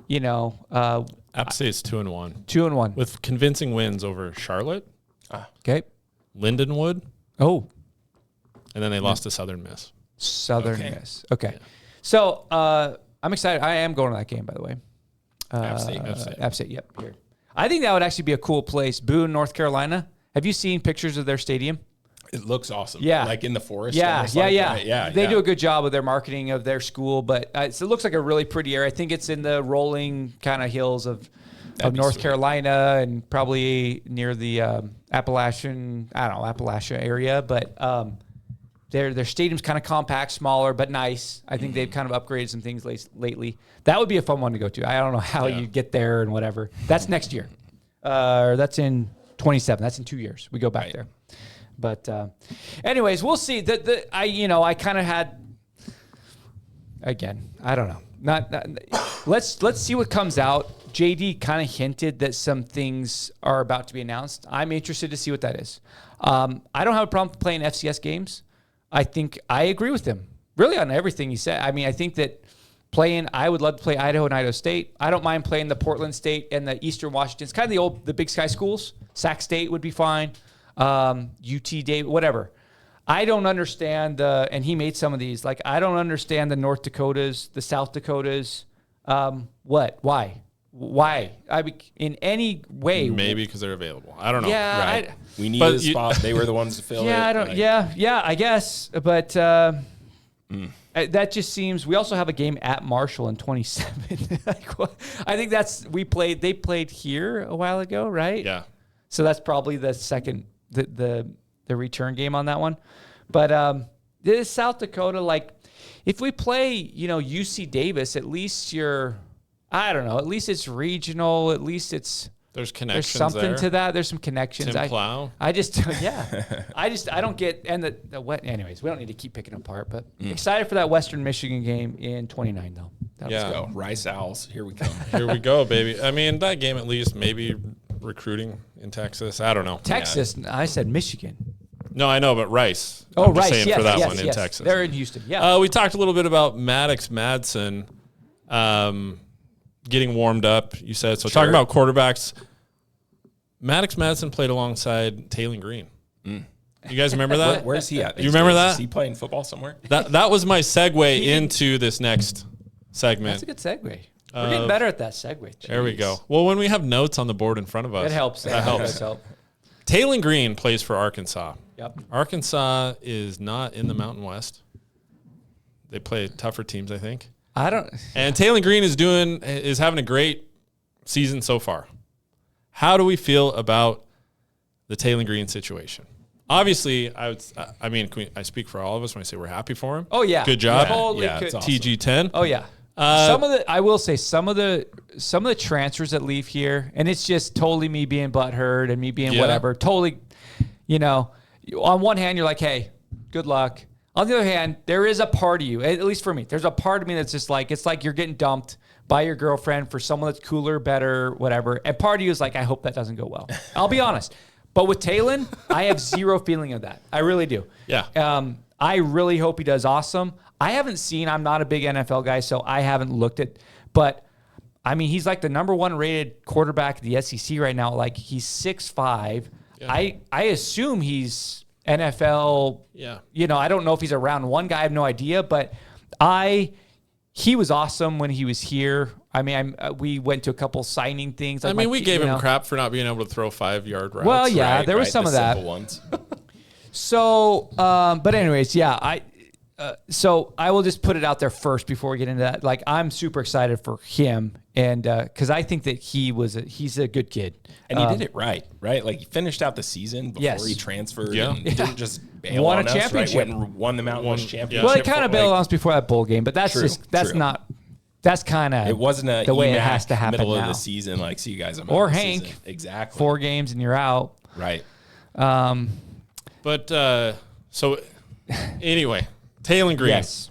State's 2-1 2-1 with convincing wins over Charlotte, Okay. Lindenwood, Oh, and then they lost to Southern Miss. Southern Miss. Okay. So I'm excited. I am going to that game, by the way. App State. App State. Yep. Here. I think that would actually be a cool place. Boone, North Carolina. Have you seen pictures of their stadium? It looks awesome. Yeah. Like in the forest. Yeah, almost yeah, like, yeah. right? Yeah. They do a good job with their marketing of their school, but so it looks like a really pretty area. I think it's in the rolling kind of hills of North Carolina and probably near the Appalachia area. But their stadium's kind of compact, smaller, but nice. I think they've kind of upgraded some things lately. That would be a fun one to go to. I don't know how you get there and whatever. That's next year. That's in 27. That's in 2 years. We go back there. But anyways, we'll see. I kind of had, again, I don't know. Let's see what comes out. JD kind of hinted that some things are about to be announced. I'm interested to see what that is. I don't have a problem playing FCS games. I think I agree with him really on everything he said. I mean, I think that I would love to play Idaho and Idaho State. I don't mind playing the Portland State and the Eastern Washington. It's kind of the Big Sky schools. Sac State would be fine. UT Davis, whatever. I don't understand and he made some of these. Like, I don't understand the North Dakotas, the South Dakotas. What? Why? I mean, in any way. Maybe because they're available. I don't know. Yeah, Right. We needed a spot. They were the ones to fill it. I don't. Like, Yeah, I guess. But that just seems. We also have a game at Marshall in 27. I think they played here a while ago, right? Yeah. So that's probably the second the return game on that one. But this South Dakota, like, if we play, UC Davis, at least at least it's regional. At least There's There's connections something there. to that. There's some connections. Tim Plow. I just, I don't get, and the what, anyways, we don't need to keep picking apart, but excited for that Western Michigan game in 29 though. Yeah. Let's go. Rice Owls. Here we come. Here we go, baby. I mean, that game at least maybe recruiting in Texas. I don't know. Texas, I said Michigan. No, I know, but Rice. Oh, I'm just Rice, saying yes, for that yes, one in yes. Texas. They're in Houston, yeah. We talked a little bit about Maddox Madsen getting warmed up, you said. So talking about quarterbacks, Maddox Madsen played alongside Taylen Green. You guys remember that? Where's he at? You remember that? Is he playing football somewhere? That was my segue into this next segment. That's a good segue. We're getting better at that segue. There we go. Well, when we have notes on the board in front of us. That helps. That helps. Help. Taylen Green plays for Arkansas. Yep. Arkansas is not in the Mountain West. They play tougher teams, I think. And Taylen Green is having a great season so far. How do we feel about the Taylen Green situation? Obviously, I speak for all of us when I say we're happy for him. Oh yeah, good job. Totally it's awesome. TG10. Oh yeah. I will say some of the transfers that leave here, and it's just totally me being butthurt and me being whatever. Totally, on one hand you're like, hey, good luck. On the other hand, there is a part of you, at least for me, there's a part of me that's just like, it's like you're getting dumped by your girlfriend for someone that's cooler, better, whatever. And part of you is like, I hope that doesn't go well. I'll be honest. But with Taylen, I have zero feeling of that. I really do. Yeah. I really hope he does awesome. I'm not a big NFL guy, so I haven't looked at, but I mean, he's like the number 1 rated quarterback in the SEC right now. Like he's 6'5". Yeah. I assume he's NFL. Yeah. I don't know if he's a round 1 guy. I have no idea, but he was awesome when he was here. I mean, we went to a couple signing things. Like we gave him crap for not being able to throw 5-yard routes. Well, yeah, there was some of that. Ones. So, but anyways, yeah, so I will just put it out there first before we get into that. Like, I'm super excited for him, and because I think that he's a good kid, and he did it right? Like he finished out the season before he transferred. Yeah, and didn't just bail won on a championship, right? Went and won the Mountain West championship. Well, he kind of bailed on us before that bowl game, but that's true. Not. That's kind of it wasn't the way it has to happen middle now. of the season. Like, see you guys on or Hank, season. Exactly 4 games and you're out. Right. But so anyway, Taylen Green. Yes.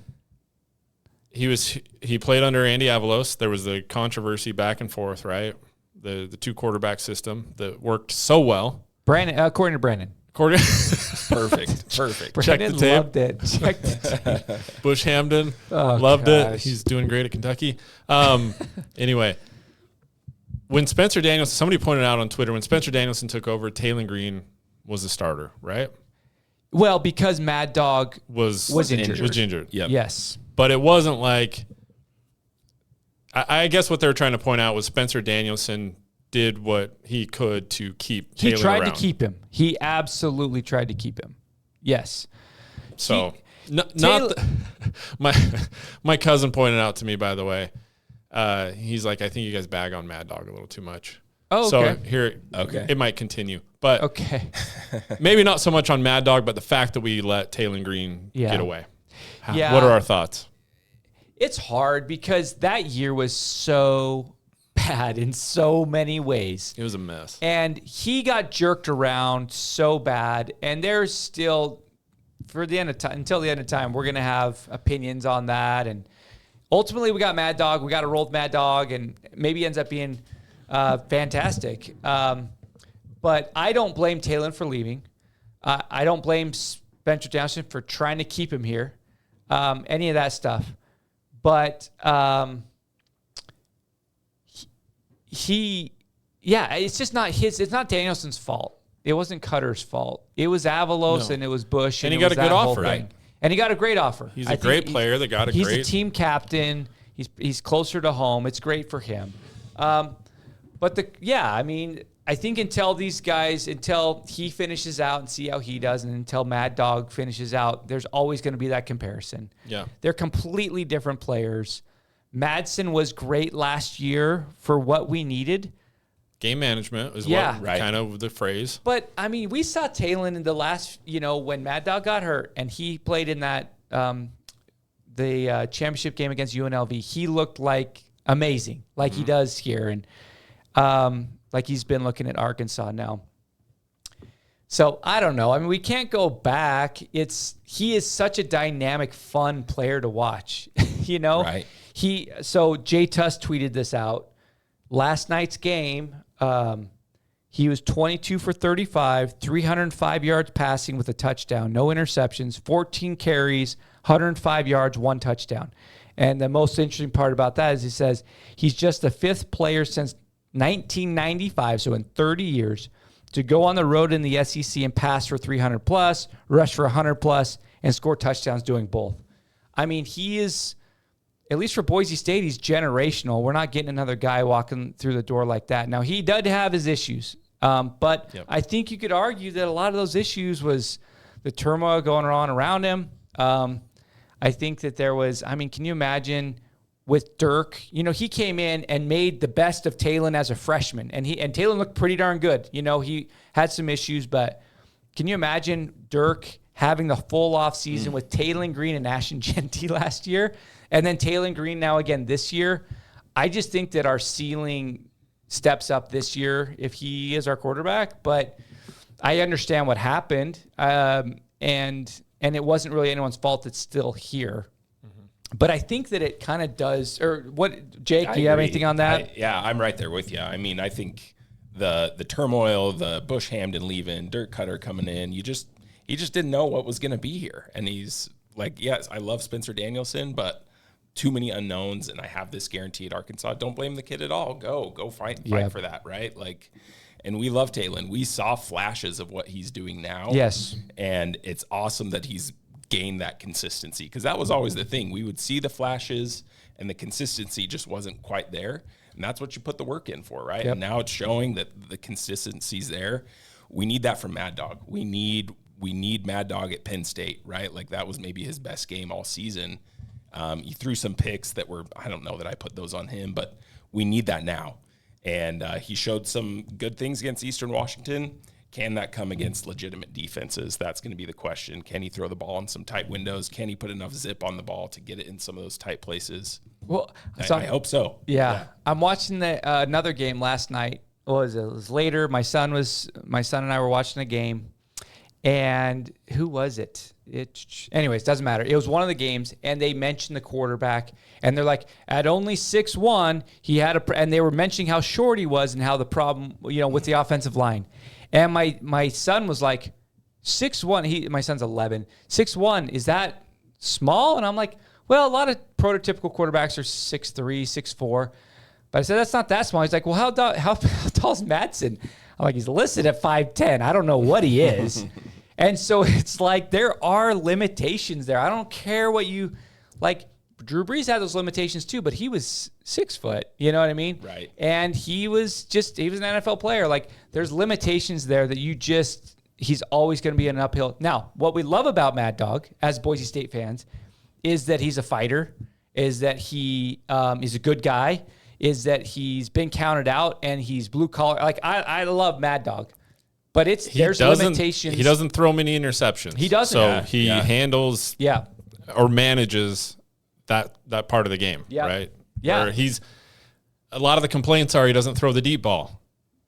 He played under Andy Avalos. There was the controversy back and forth, right? The 2 quarterback system that worked so well. According to Brandon. Perfect. Brandon Check the tape. Loved it. Check the tape. Bush Hamden loved it. He's doing great at Kentucky. Anyway, when Spencer Danielson, somebody pointed out on Twitter, when Spencer Danielson took over, Taylen Green was the starter, right? Well, because Mad Dog was injured. Was injured. Yep. Yes. But it wasn't like, I guess what they were trying to point out was Spencer Danielson did what he could to keep Taylen around. He tried to keep him. He absolutely tried to keep him. Yes. So, my cousin pointed out to me, by the way, he's like, I think you guys bag on Mad Dog a little too much. Oh, okay. So it might continue. But okay. Maybe not so much on Mad Dog, but the fact that we let Taylen Green get away. Yeah. What are our thoughts? It's hard because that year was so bad in so many ways. It was a mess. And he got jerked around so bad. And there's still, for the end of time, until the end of time, we're going to have opinions on that. And ultimately, we got Mad Dog. We got to roll with Mad Dog. And maybe ends up being fantastic. But I don't blame Taylen for leaving. I don't blame Spencer Danielson for trying to keep him here. Any of that stuff. But it's just not it's not Danielson's fault. It wasn't Cutter's fault. It was Avalos and it was Bush. And he got a good offer, right? And he got a great offer. He's a great player that got a great. He's a team captain. He's closer to home. It's great for him. I think until he finishes out and see how he does, and until Mad Dog finishes out, there's always going to be that comparison. Yeah. They're completely different players. Madsen was great last year for what we needed. Game management is kind of the phrase. But, I mean, we saw Taylen in the last, when Mad Dog got hurt and he played in that the championship game against UNLV. He looked like amazing, like he does here. And like he's been looking at Arkansas now. So I don't know. I mean, we can't go back. He is such a dynamic, fun player to watch. Right. So Jay Tuss tweeted this out. Last night's game, he was 22 for 35, 305 yards passing with a touchdown, no interceptions, 14 carries, 105 yards, 1 touchdown. And the most interesting part about that is he says he's just the 5th player since 1995, so in 30 years, to go on the road in the SEC and pass for 300 plus, rush for 100 plus, and score touchdowns doing both. I mean, he is at least for Boise State, he's generational. We're not getting another guy walking through the door like that. Now, he did have his issues, but I think you could argue that a lot of those issues was the turmoil going on around him. I think that there was, can you imagine with Dirk? He came in and made the best of Taylen as a freshman, and Taylen looked pretty darn good. He had some issues, but can you imagine Dirk having the full off season with Taylen Green and Ashton Jeanty last year, and then Taylen Green now again this year? I just think that our ceiling steps up this year if he is our quarterback, but I understand what happened, and it wasn't really anyone's fault it's still here. But I think that it kind of does. Or what, Jake? Do you have anything on that? I'm right there with you. I think the turmoil, the Bush Hamden leaving, Dirk Cutter coming in, he just didn't know what was going to be here. And he's like, yes, I love Spencer Danielson, but too many unknowns, and I have this guarantee at Arkansas. Don't blame the kid at all. Go fight for that, right? Like, and we love Taylen. We saw flashes of what he's doing now. Yes, and it's awesome that he's gain that consistency, because that was always the thing. We would see the flashes and the consistency just wasn't quite there, and that's what you put the work in for, right? And now it's showing that the consistency's there. We need that from Mad Dog. We need Mad Dog at Penn State, right? Like, that was maybe his best game all season. He threw some picks that were, I don't know that I put those on him, but we need that now. And he showed some good things against Eastern Washington. Can that come against legitimate defenses? That's going to be the question. Can he throw the ball in some tight windows? Can he put enough zip on the ball to get it in some of those tight places? Well, I hope so. Yeah. I'm watching another game last night. It was later. My son and I were watching a game, and who was it? Anyways, doesn't matter. It was one of the games, and they mentioned the quarterback, and they're like, at only 6'1", he had and they were mentioning how short he was and how the problem, with the offensive line. And my son was like, 6'1", my son's 11. 6'1", is that small? And I'm like, well, a lot of prototypical quarterbacks are 6'3", 6'4". But I said, that's not that small. He's like, well, how tall is Madsen? I'm like, he's listed at 5'10". I don't know what he is. And so it's like, there are limitations there. I don't care what you, like, Drew Brees had those limitations too, but he was 6 foot, you know what I mean? Right. And he was an NFL player. Like, there's limitations there that he's always going to be an uphill. Now, what we love about Mad Dog as Boise State fans is that he's a fighter, is that he is a good guy, is that he's been counted out and he's blue collar. Like, I love Mad Dog, but there's limitations. He doesn't throw many interceptions. He doesn't. So he handles or manages that part of the game, right? Yeah. Where a lot of the complaints are he doesn't throw the deep ball.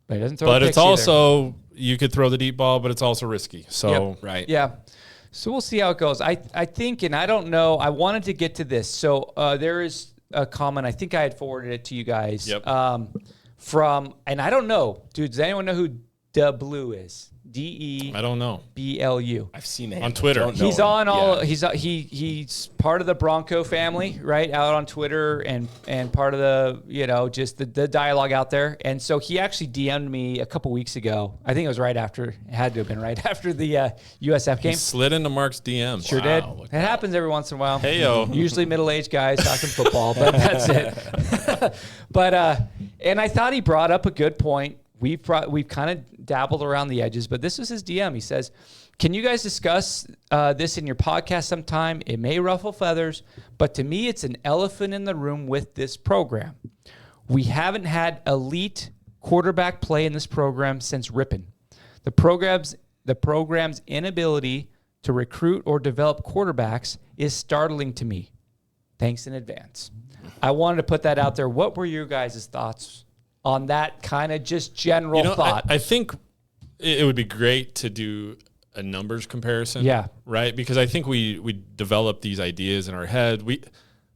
But he doesn't throw But the it's picks also, either. you could throw the deep ball, but it's also risky. So, right. Yeah. So we'll see how it goes. I think, and I don't know, I wanted to get to this. So there is a comment, I think I had forwarded it to you guys. Yep. And I don't know, dude, does anyone know who DeBlue is? I don't know. DEBLU. I've seen that on Twitter. He's on all. Yeah. He's part of the Bronco family, right? Out on Twitter and part of the just the dialogue out there. And so he actually DM'd me a couple weeks ago. I think it was right after. It had to have been right after the USF game. He slid into Mark's DM. Sure did. It happens every once in a while. Heyo. Usually middle-aged guys talking football, but that's it. But and I thought he brought up a good point. We've kind of dabbled around the edges, but this was his DM. He says, can you guys discuss this in your podcast sometime? It may ruffle feathers, but to me, it's an elephant in the room with this program. We haven't had elite quarterback play in this program since Rippon. The program's inability to recruit or develop quarterbacks is startling to me. Thanks in advance. I wanted to put that out there. What were your guys' thoughts on that kind of just general thought? I think it would be great to do a numbers comparison. Yeah. Right? Because I think we develop these ideas in our head.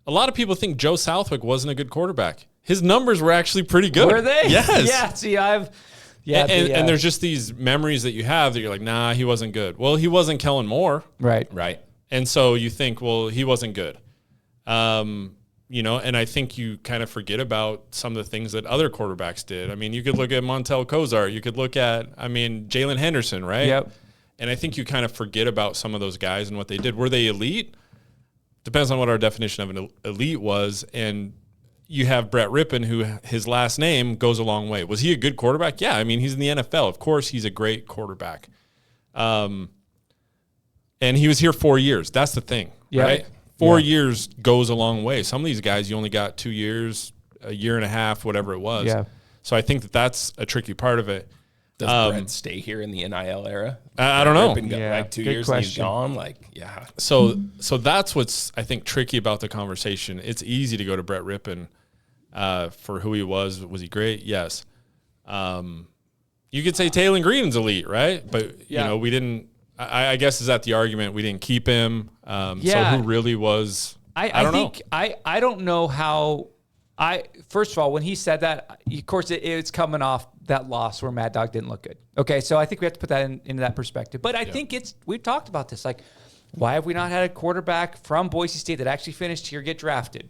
A lot of people think Joe Southwick wasn't a good quarterback. His numbers were actually pretty good. Were they? Yes. Yeah. See, and there's just these memories that you have that you're like, nah, he wasn't good. Well, he wasn't Kellen Moore. Right. And so you think, well, he wasn't good. And I think you kind of forget about some of the things that other quarterbacks did. I mean, you could look at Montel Kozar. You could look at, Jalen Henderson, right? Yep. And I think you kind of forget about some of those guys and what they did. Were they elite? depends on what our definition of an elite was. And you have Brett Rippon, who his last name goes a long way. Was he a good quarterback? Yeah. I mean, he's in the NFL. Of course, he's a great quarterback. And he was here 4 years. That's the thing, right? 4 years goes a long way. Some of these guys, you only got 2 years, a year and a half, whatever it was. Yeah. So I think that's a tricky part of it. Does Brett stay here in the NIL era? I don't know. Got like 2 years and he's gone. Like, yeah. So that's what's, I think, tricky about the conversation. It's easy to go to Brett Rippon for who he was. Was he great? Yes. You could say Taylen Green's elite, right? But, you know, we didn't, I guess is that the argument? We didn't keep him. So who really was, I don't know. I don't know how, first of all, when he said that, of course, it's coming off that loss where Mad Dog didn't look good. Okay, so I think we have to put that into that perspective. But I think we've talked about this. Like, why have we not had a quarterback from Boise State that actually finished here get drafted?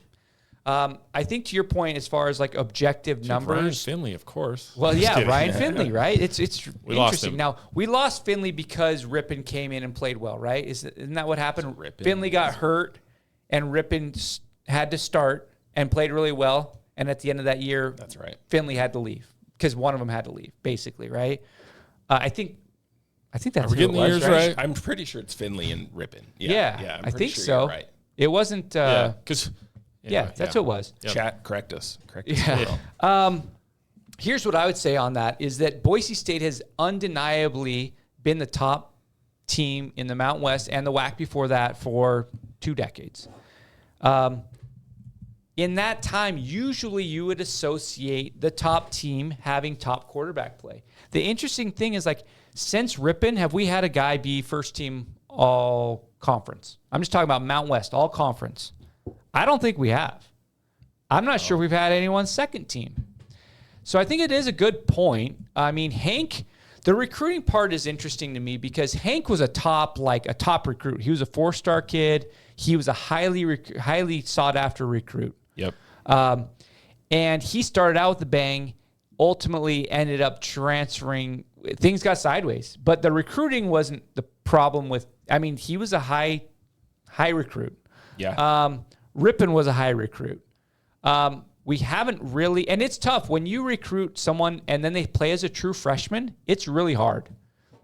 I think to your point, as far as like objective numbers, Ryan Finley, of course. Well, yeah, Ryan Finley, right? It's we lost interesting. him. Now we lost Finley because Rippon came in and played well, right? Isn't that what happened? Finley got hurt, and Rippon had to start and played really well. And at the end of that year, that's right, Finley had to leave because one of them had to leave, basically, right? I think that's Are we getting the years right? I'm pretty sure it's Finley and Rippon. Yeah, I'm I think sure so. you're right. It wasn't. Because that's what it was. Yep. Chat, correct us. Yeah. Here's what I would say on that is that Boise State has undeniably been the top team in the Mountain West and the WAC before that for 2 decades. In that time, usually you would associate the top team having top quarterback play. The interesting thing is, like, since Rippon, have we had a guy be first team all conference? I'm just talking about Mountain West, all conference. I don't think we have. I'm not sure we've had anyone second team. So I think it is a good point. I mean, Hank, the recruiting part is interesting to me because Hank was a top recruit. He was a 4-star kid. He was a highly sought after recruit. Yep. And he started out with a bang, ultimately ended up transferring. Things got sideways, but the recruiting wasn't the problem with, I mean, he was a high recruit. Yeah. Rippon was a high recruit. We haven't really, and it's tough when you recruit someone and then they play as a true freshman. It's really hard.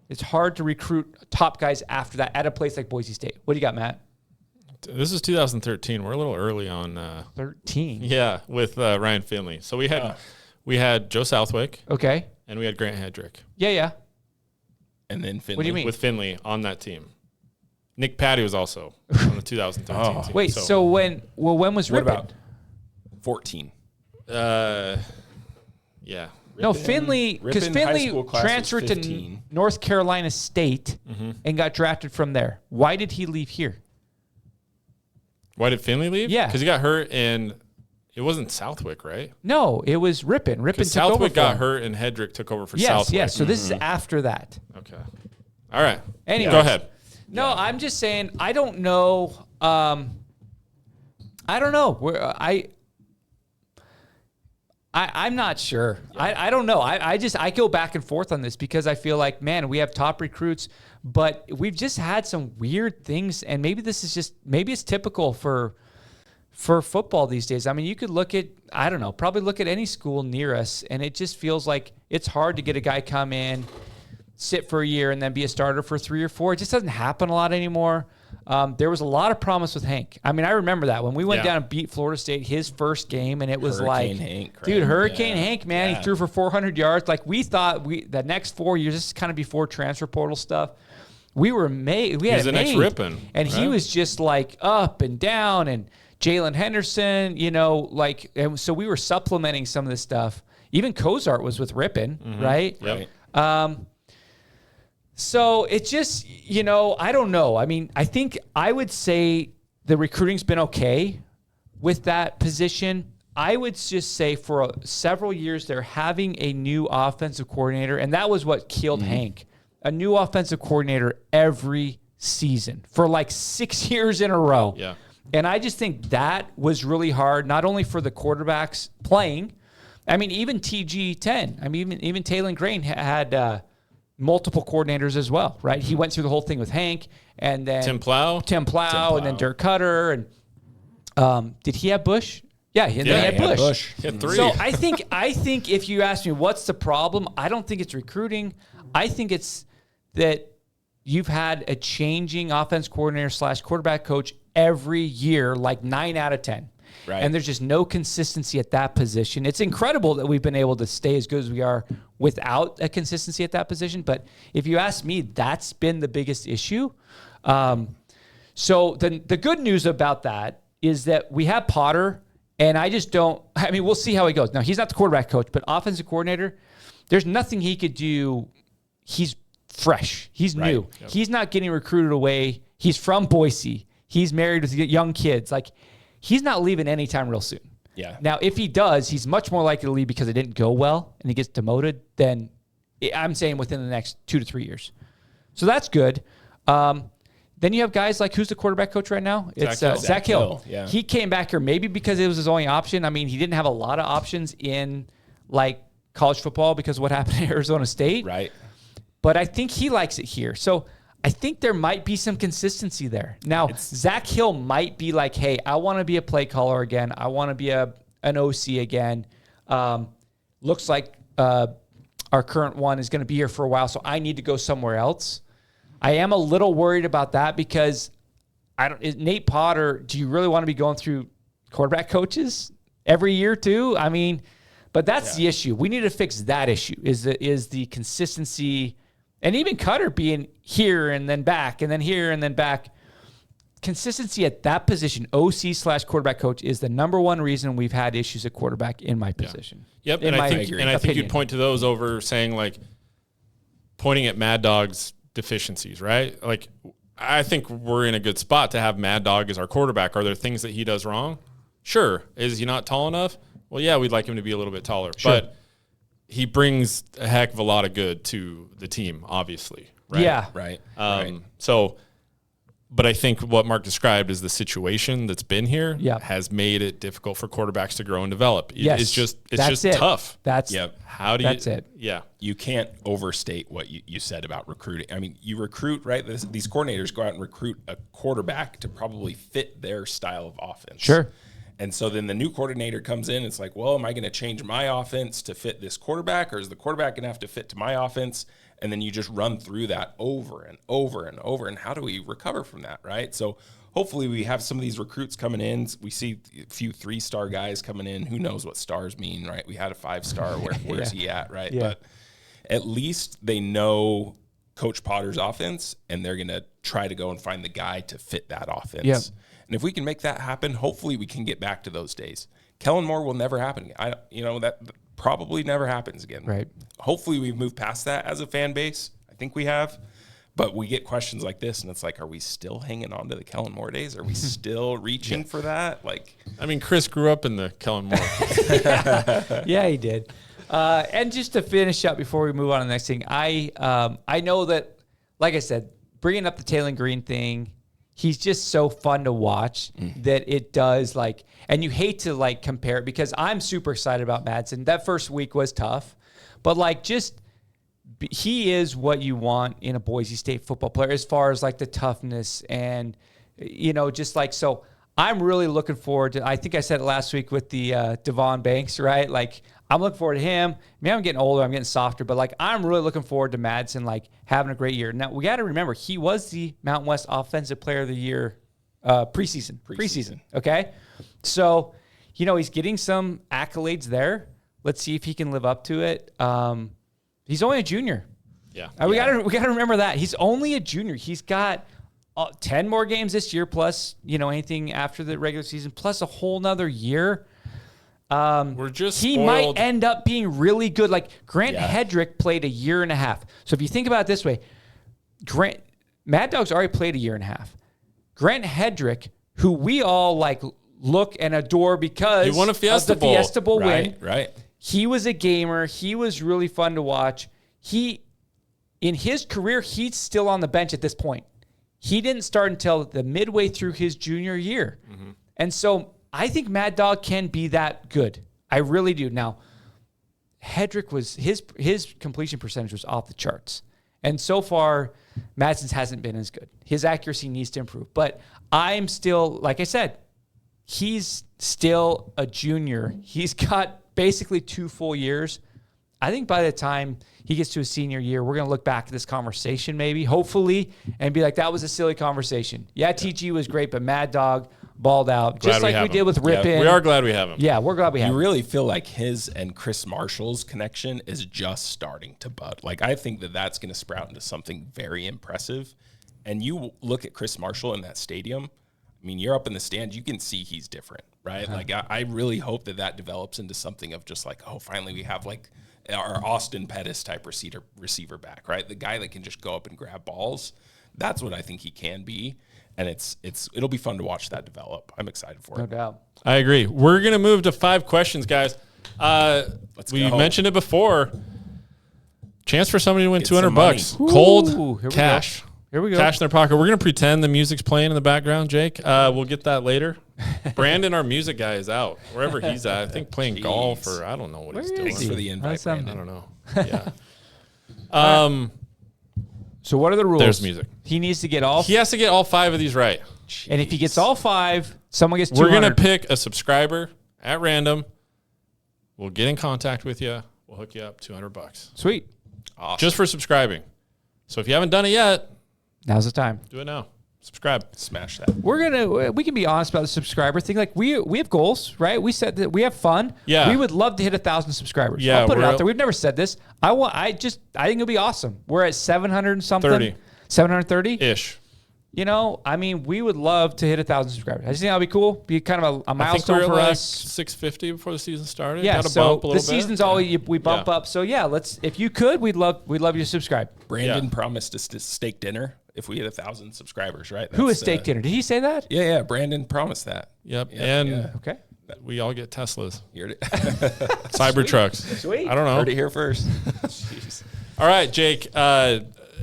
It's hard to recruit top guys after that at a place like Boise State. What do you got, Matt? This is 2013. We're a little early on. 13. Yeah, with Ryan Finley. So we had Joe Southwick. Okay. And we had Grant Hedrick. Yeah. And then Finley. What do you mean? With Finley on that team. Nick Patty was also on the 2013 team. Wait, so when was Rippon? What about 14? Yeah. No, Finley, because Finley transferred to North Carolina State and got drafted from there. Why did he leave here? Why did Finley leave? Yeah. Because he got hurt and it wasn't Southwick, right? No, it was Rippon. Rippon took over. Southwick got hurt and Hedrick took over for Southwick. Yes, so this is after that. Okay. All right. Anyway, go ahead. No, I'm just saying, I don't know. I don't know. I'm not sure. Yeah. I don't know. I go back and forth on this because I feel like, man, we have top recruits, but we've just had some weird things, and maybe it's typical for football these days. I mean, you could look at, I don't know, probably look at any school near us, and it just feels like it's hard to get a guy come in, sit for a year, and then be a starter for 3 or 4. It just doesn't happen a lot anymore. There was a lot of promise with Hank. I mean, I remember that when we went down and beat Florida State his first game, and it was Hurricane like, Hank, right? Dude, Hurricane Hank, man, he threw for 400 yards. Like, we thought the next 4 years, this is kind of before transfer portal stuff, we were made. We had He's the next Rippon, and he was just like up and down, and Jalen Henderson, and so we were supplementing some of this stuff. Even Cozart was with Rippon, right? Yep. So it's just, I don't know. I mean, I think I would say the recruiting's been okay with that position. I would just say for several years they're having a new offensive coordinator, and that was what killed Hank. A new offensive coordinator every season for like 6 years in a row. Yeah. And I just think that was really hard, not only for the quarterbacks playing. I mean, even TG10. I mean, even Taylen Green had multiple coordinators as well, right? He went through the whole thing with Hank, and then Tim Plow, and then Dirk Cutter, and Did he have Bush? Yeah, he had Bush. He had 3. So I think if you ask me what's the problem, I don't think it's recruiting. I think it's that you've had a changing offense coordinator / quarterback coach every year, like 9 out of 10. Right. And there's just no consistency at that position. It's incredible that we've been able to stay as good as we are without a consistency at that position. But if you ask me, that's been the biggest issue. So the good news about that is that we have Potter, and we'll see how he goes. Now, he's not the quarterback coach, but offensive coordinator, there's nothing he could do. He's fresh. He's new. Yep. He's not getting recruited away. He's from Boise. He's married with young kids. Like, he's not leaving anytime real soon. Yeah. Now, if he does, he's much more likely to leave because it didn't go well and he gets demoted than I'm saying within the next 2 to 3 years. So that's good. Then you have guys like, who's the quarterback coach right now? It's Zach Hill. Yeah. He came back here maybe because it was his only option. I mean, he didn't have a lot of options in like college football because of what happened at Arizona State. Right. But I think he likes it here. So I think there might be some consistency there. Now, Zach Hill might be like, hey, I want to be a play caller again. I want to be an OC again. Looks like our current one is going to be here for a while, so I need to go somewhere else. I am a little worried about that because Nate Potter, do you really want to be going through quarterback coaches every year too? I mean, but that's the issue. We need to fix that issue is the consistency. And even Cutter being here and then back and then here and then back. Consistency at that position, OC / quarterback coach, is the number one reason we've had issues at quarterback in my position. Yep, and I think you'd point to those over saying, like, pointing at Mad Dog's deficiencies, right? Like, I think we're in a good spot to have Mad Dog as our quarterback. Are there things that he does wrong? Sure. Is he not tall enough? Well, yeah, we'd like him to be a little bit taller. Sure. But he brings a heck of a lot of good to the team, obviously. Right? Yeah. Right. So, but I think what Mark described is the situation that's been here has made it difficult for quarterbacks to grow and develop. It's just tough. How do you? That's it. Yeah. You can't overstate what you said about recruiting. I mean, you recruit, right? These coordinators go out and recruit a quarterback to probably fit their style of offense. Sure. And so then the new coordinator comes in. It's like, well, am I going to change my offense to fit this quarterback, or is the quarterback going to have to fit to my offense? And then you just run through that over and over and over. And how do we recover from that, right? So hopefully we have some of these recruits coming in. We see a few 3-star guys coming in. Who knows what stars mean, right? We had a 5-star. Where's he at, right? Yeah. But at least they know Coach Potter's offense, and they're going to try to go and find the guy to fit that offense. Yep. And if we can make that happen, hopefully we can get back to those days. Kellen Moore will never happen again. That probably never happens again. Right. Hopefully we've moved past that as a fan base. I think we have. But we get questions like this, and it's like, are we still hanging on to the Kellen Moore days? Are we still reaching for that? Like, I mean, Chris grew up in the Kellen Moore. Yeah, he did. And just to finish up before we move on to the next thing, I know that, like I said, bringing up the Taylen Green thing, he's just so fun to watch that it does, like, and you hate to, like, compare it because I'm super excited about Madsen. That first week was tough, but, like, just he is what you want in a Boise State football player as far as, like, the toughness and, just like, so I'm really looking forward to, I think I said it last week with the Devon Banks, right? Like, I'm looking forward to him. Maybe I'm getting older, I'm getting softer, but, like, I'm really looking forward to Madsen, like, having a great year. Now, we got to remember, he was the Mountain West Offensive Player of the Year preseason. Okay? So, he's getting some accolades there. Let's see if he can live up to it. He's only a junior. Yeah. We got to remember that. He's only a junior. He's got 10 more games this year, plus, anything after the regular season, plus a whole nother year. He might end up being really good. Like, Grant Hedrick played a year and a half. So if you think about it this way, Mad Dog's already played a year and a half. Grant Hedrick, who we all, like, look and adore because he won a Fiesta Bowl. Fiesta Bowl win. Right. He was a gamer. He was really fun to watch. In his career, he's still on the bench at this point. He didn't start until the midway through his junior year. Mm-hmm. And so I think Mad Dog can be that good. I really do. Now, Hedrick was his completion percentage was off the charts. And so far, Madsen's hasn't been as good. His accuracy needs to improve. But I'm still, like I said, he's still a junior. He's got basically 2 full years. I think by the time he gets to his senior year, we're going to look back at this conversation maybe, hopefully, and be like, that was a silly conversation. Yeah, TG was great, but Mad Dog balled out. Just like we did with Ripon. We are glad we have him. Yeah, we're glad we have him. You really feel like his and Chris Marshall's connection is just starting to bud. Like, I think that that's going to sprout into something very impressive. And you look at Chris Marshall in that stadium, I mean, you're up in the stand, you can see he's different, right? Like, I really hope that develops into something of just like, oh, finally we have like our Austin Pettis type receiver back, right? The guy that can just go up and grab balls. That's what I think he can be. And it'll be fun to watch that develop. I'm excited for it. No doubt. I agree. We're going to move to 5 questions, guys. We mentioned it before. Chance for somebody to win $200. Cold cash. Here we go. Cash in their pocket. We're going to pretend the music's playing in the background, Jake. We'll get that later. Brandon, our music guy, is out. Wherever he's at. I think playing golf or I don't know what he's doing. Thanks for the invite, Brandon. I don't know. Yeah. So what are the rules? There's music. He needs to get all. He has to get all 5 of these right. Jeez. And if he gets all 5, someone gets 200. We're going to pick a subscriber at random. We'll get in contact with you. We'll hook you up $200. Sweet. Awesome. Just for subscribing. So if you haven't done it yet, Now's the time. do it now. Subscribe. Smash that. We can be honest about the subscriber thing. Like we have goals, right? We said that we have fun. Yeah. We would love to hit 1,000 subscribers. Yeah, I'll put it we're out there. We've never said this. I think it'll be awesome. We're at 700 and something. 30. 730 Ish. You know, I mean, we would love to hit 1,000 subscribers. I just think that'd be cool. Be kind of a milestone I think we for were like us. 650 before the season started. Yeah, Got to so bump a little the season's bit. all we bump up. So yeah, if you could, we'd love you to subscribe. Brandon promised us steak dinner if we hit 1,000 subscribers, right? Who is steak dinner? Did he say that? Yeah. Brandon promised that. Yep. And Okay. we all get Teslas. You heard it. Cybertrucks. Sweet. I don't know. Heard it here first. Jeez. All right, Jake.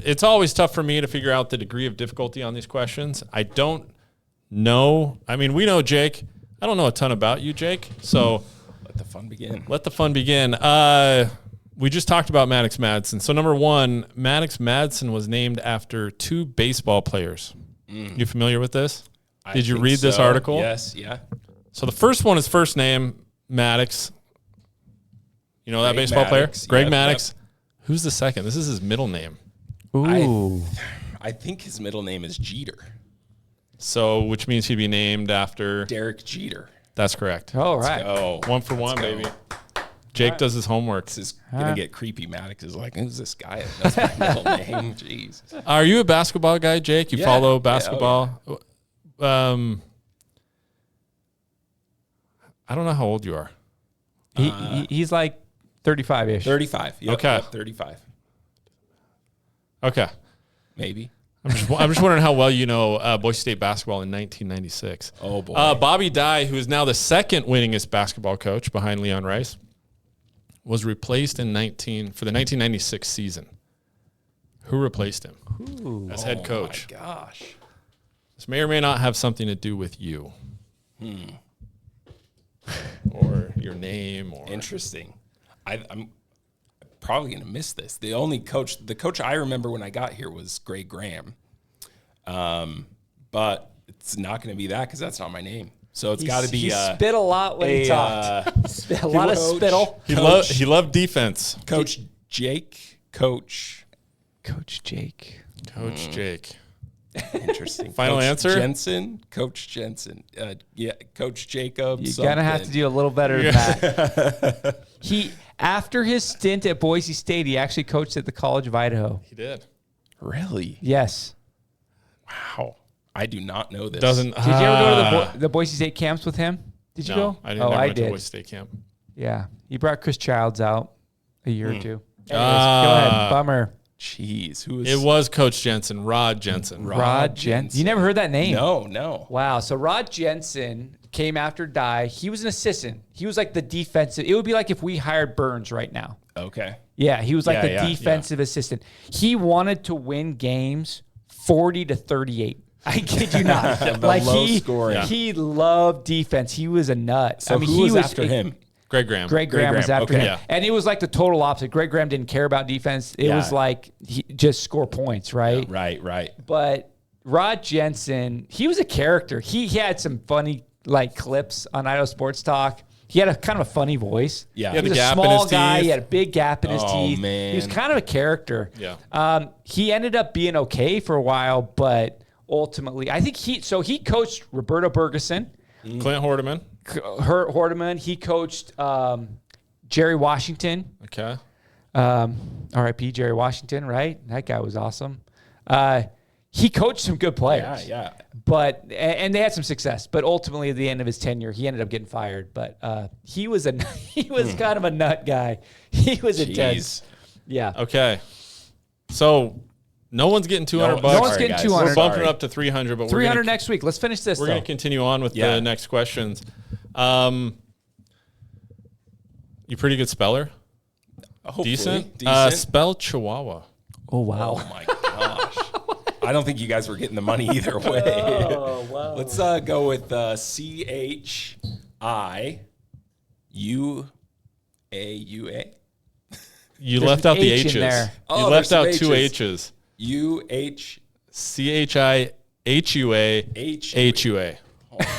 It's always tough for me to figure out the degree of difficulty on these questions. I don't know. I mean, we know Jake. I don't know a ton about you, Jake. So Let the fun begin. let the fun begin. We just talked about Maddox Madsen. So number 1, Maddox Madsen was named after 2 baseball players. You familiar with this? Did you read this article? Yes. Yeah. So the first one is first name, Maddox. You know that Greg baseball Maddox. player? Greg Yep, Maddox. Who's the second? This is his middle name. Ooh. I think his middle name is Jeter. So, which means he'd be named after. Derek Jeter. That's correct. All right. Oh, 1 for 1, go. baby. Jake does his homework. this is gonna get creepy. Maddox is like, who's this guy? That's my middle name. Jeez. Are you a basketball guy, Jake? You Yeah. follow Yeah, basketball? I don't know how old you are. He's like 35-ish. 35. Yep, Okay. Yep, 35. Okay. Maybe. I'm just wondering how well you know Boise State basketball in 1996. Oh, boy. Bobby Dye, who is now the second winningest basketball coach behind Leon Rice, was replaced for the 1996 season. Who replaced him as head coach? Oh, my gosh. This may or may not have something to do with you. Or your name. Or Interesting. I'm probably going to miss this. The coach I remember when I got here was Greg Graham. But it's not going to be that because that's not my name. So it's got to be He spit a lot when he talked. Spit a lot of Coach- spittle. he loved defense. Coach Jake. Coach. Coach Jake. Coach Jake. Interesting. Final Coach answer? Jensen. Coach Jensen. Yeah. Coach Jacob. You're going to have to do a little better than that. After his stint at Boise State, he actually coached at the College of Idaho. He did. Really? Yes. Wow. I do not know this. Doesn't. Did you ever go to the Boise State camps with him? Did you No, go? I didn't. I Went to did. Boise State camp. Yeah. He brought Chris Childs out a year or two. Anyways, go Ah. ahead. Bummer. Jeez. Who is It was Coach Jensen, Rod Jensen. Rod Jensen. You never heard that name? No. Wow. So Rod Jensen came after Dye. He was an assistant. He was like the defensive. It would be like if we hired Burns right now. Okay. Yeah, he was like Yeah, the defensive assistant. He wanted to win games 40-38. I kid you not. Like low scoring. he loved defense. He was a nut. So who was after him? Greg Graham. Greg Graham was Graham, after okay. him. Yeah. And it was like the total opposite. Greg Graham didn't care about defense. It was like he just score points, right? Right. But Rod Jensen, he was a character. He had some funny like clips on Idaho Sports Talk. He had a kind of a funny voice. Yeah. He had He a was a gap in small his guy. teeth. He had a big gap in his teeth. Man. He was kind of a character. Yeah. He ended up being okay for a while, but ultimately, I think he coached Roberto Bergeson, Clint Hordeman. Hordeman. He coached Jerry Washington. Okay. R.I.P. Jerry Washington, right? That guy was awesome. He coached some good players. Yeah. But and they had some success. But ultimately, at the end of his tenure, he ended up getting fired. But he was kind of a nut guy. He was intense. Yeah. Okay. So no one's getting 200 bucks. No one's getting 200. We're bumping up to 300, but 300 next week. Let's finish this. we're going to continue on with the next questions. You pretty good speller? Hopefully. Decent? Decent. Spell Chihuahua. Oh wow. Oh my gosh. I don't think you guys were getting the money either way. Oh wow. Let's go with CHIUAUA. You There's left an out the H in H's. there. You Oh, left there's out some two H's. H's. UHHUA. CHIHUA.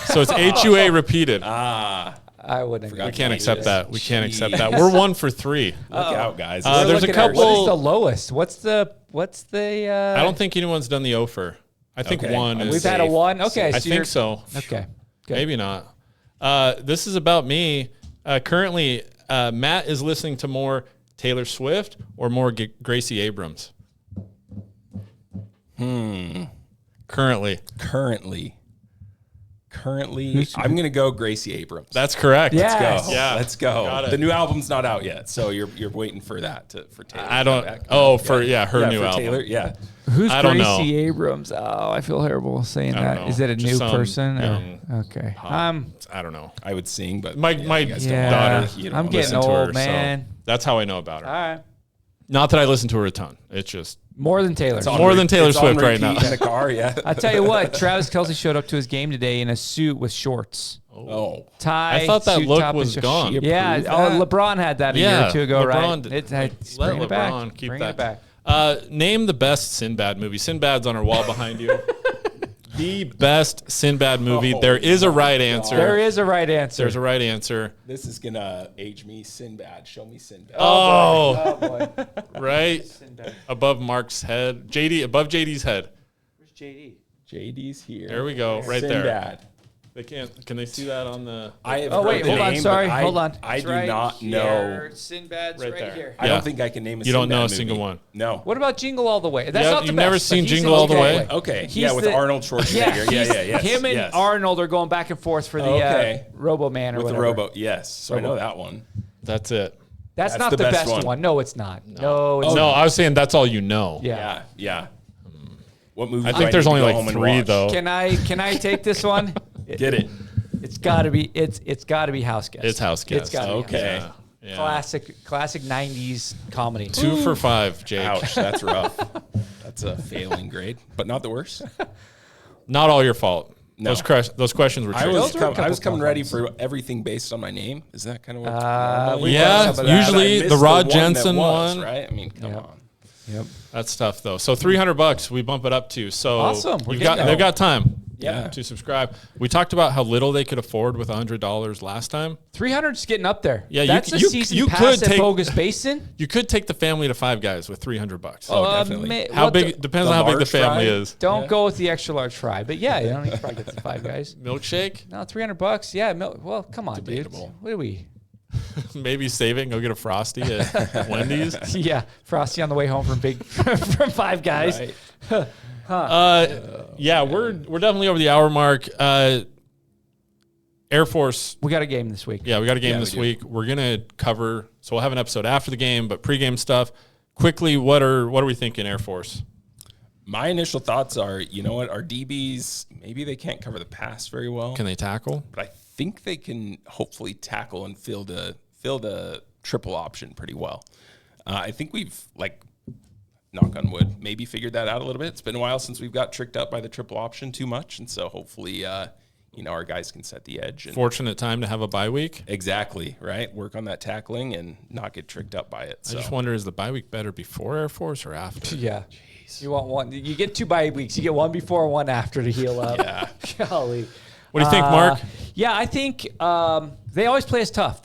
So it's HUA repeated. I wouldn't. We can't accept that. We can't accept that. Jeez. We're 1 for 3. Look out, guys. There's a Looking at couple- What is the lowest? What's the? I don't think anyone's done the offer. I think Okay. one is. We've had a Safe. one. Okay, I so think you're- so. Okay. Good. Maybe not. This is about me. Currently, Matt is listening to more Taylor Swift or more Gracie Abrams. Currently, I'm going to go Gracie Abrams. that's correct. Yeah. Let's go. Yeah. Let's go. Got it. The new album's not out yet, so you're waiting for that for Taylor. I to don't. come back. Oh, for her for new album. Taylor, yeah. Who's I don't know. Gracie Abrams? Oh, I feel horrible saying I don't that. know. Is it a Just new some person? young Okay. I don't know. I would sing, but My you guys don't yeah. daughter. want to- you don't I'm want to getting listen to old, her, man. So that's how I know about her. All right. Not that I listen to her a ton. It's just More than Taylor. It's on More than Taylor it's on Swift right repeat now. in the car, yeah. I tell you what, Travis Kelce showed up to his game today in a suit with shorts. Oh, Tie. I thought that suit look top, was and gone. short. Yeah. approved Oh, that? LeBron had that a year or two ago, right? It's let bring it back. LeBron keep Bring that. it back. Name the best Sinbad movie. Sinbad's on our wall behind you. The best Sinbad movie. Oh, there is a right answer. There is a right answer. There's a right answer. this is gonna age me Sinbad. Show me Sinbad. Oh, boy. right above Mark's head. Above JD's head. Where's JD? JD's here. There we go, right there. Sinbad. They can't. Can they see that on the? I have Oh, heard wait, the hold on. name, Sorry. but Hold on. I It's do right not here. know. Sinbad's Right right, there. here. I Yeah. don't think I can name a You don't Sinbad know a movie. single one. No. What about Jingle All the Way? That's Yeah, not the you've best. never seen but he's Jingle All the okay. Way? Okay. He's Yeah, with the- Arnold Schwarzenegger. Yeah. Him and yes. Arnold are going back and forth for the Okay. Robo Man or With the whatever. rowboat. Yes. So I know that one. That's it. That's That's not the the best best one. one. No, it's not. No, it's No, not. I was saying that's all you know. Yeah. Yeah. What movie? I do think there's need only to go like home and 3 watch? though. Can I take this one? Get it. It's got to be House Guest. It's House Guest. It's got to be Okay. House Yeah. Classic 90s comedy. 2 for 5, Jake. Ouch. That's rough. That's a failing grade, but not the worst. Not all your fault. No. Those questions were I tricky. was, Those were a I was couple coming ready tough for everything based on my name. Is that kind of what? we Yeah, got some of that. usually I missed the Rod one Jensen that was, one. right? I mean, come Yep. on. Yep. That's tough though. So $300 we bump it up to. So Awesome. We're you've getting got there. they've got time. Yeah. To subscribe. We talked about how little they could afford with $100 last time. 300's getting up there. Yeah, That's a season you pass could at take Bogus Basin. You could take the family to Five Guys with $300. Oh, definitely. How what big? the- Depends the on how big the large family fry? is. Don't go with the extra large fry, but yeah, you don't need to probably get the Five Guys. Milkshake? No, $300. Yeah, well, come on, Debatable. dude. What are we? Maybe saving. Go get a Frosty at Wendy's. Yeah, Frosty on the way home from from Five Guys. Right. Yeah, we're definitely over the hour mark. Air Force. We got a game this week. Yeah, we got a game Yeah, this we do. week. We're gonna cover. So we'll have an episode after the game, but pregame stuff. Quickly, what are we thinking, Air Force? My initial thoughts are, you know what, our DBs, maybe they can't cover the pass very well, Can they tackle? but I think they can hopefully tackle and field a triple option pretty well. I think we've, like, knock on wood, maybe figured that out a little bit. It's been a while since we've got tricked up by the triple option too much, and so hopefully, our guys can set the edge. And Fortunate time to have a bye week. exactly, right? Work on that tackling and not get tricked up by it. I So. just wonder, is the bye week better before Air Force or after? Yeah. You want one? You get 2 bye weeks. You get one before, one after to heal up. Yeah. Golly. What do you think, Mark? Yeah, I think they always play us tough.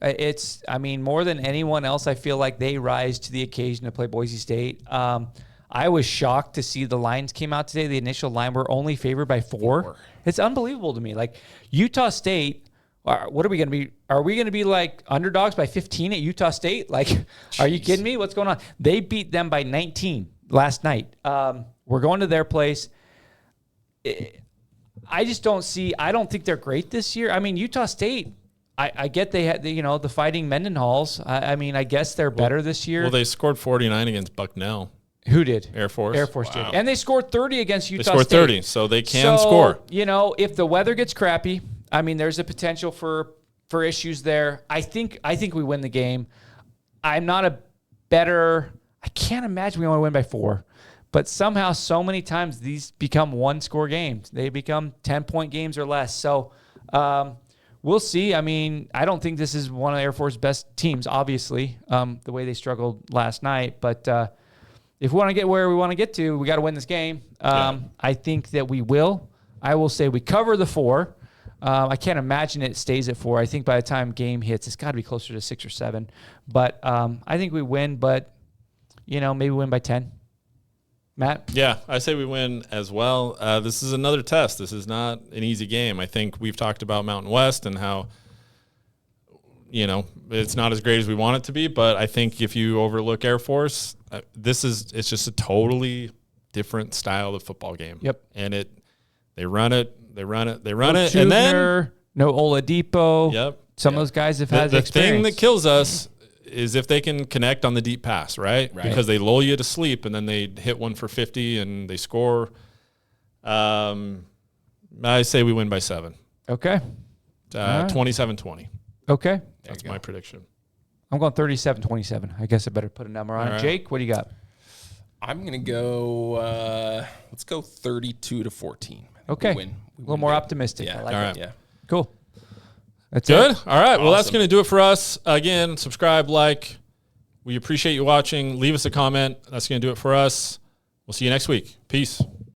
I mean, more than anyone else, I feel like they rise to the occasion to play Boise State. I was shocked to see the lines came out today. The initial line were only favored by 4. It's unbelievable to me. Like Utah State, what are we going to be? Are we going to be like underdogs by 15 at Utah State? Like, Are you kidding me? What's going on? They beat them by 19 last night. We're going to their place. I just don't think they're great this year. I mean, Utah State, I get they had, the Fighting Mendenhalls. I mean, I guess they're better this year. Well, they scored 49 against Bucknell. Who did? Air Force. Air Force did. And they scored 30 against Utah State. They scored 30, so they can score. If the weather gets crappy, I mean, there's a potential for issues there. I think we win the game. I'm not I can't imagine we only win by 4. But somehow, so many times, these become 1-score games. They become 10-point games or less. So we'll see. I mean, I don't think this is one of Air Force's best teams, obviously, the way they struggled last night. But if we want to get where we want to get to, we got to win this game. I think that we will. I will say we cover the 4. I can't imagine it stays at 4. I think by the time game hits, it's got to be closer to 6 or 7. But I think we win, but, maybe win by 10. Matt? Yeah, I say we win as well. This is another test. This is not an easy game. I think we've talked about Mountain West and how, it's not as great as we want it to be. But I think if you overlook Air Force, it's just a totally different style of football game. Yep. And they run it. No and then no Oladipo. Yep. Some of those guys have had the experience. thing that kills us is if they can connect on the deep pass, right? Because they lull you to sleep and then they hit one for 50 and they score. I say we win by 7. Okay. 27-20. Okay. That's my prediction. I'm going 37-27. I guess I better put a number on it. Right. Jake, what do you got? I'm going to go, let's go 32-14. Okay. We win. A little more optimistic. Yeah. I like All it. right. Yeah. Cool. That's Good. it. All right. Well, that's Awesome. going to do it for us. Again, subscribe, like. We appreciate you watching. Leave us a comment. That's going to do it for us. We'll see you next week. Peace.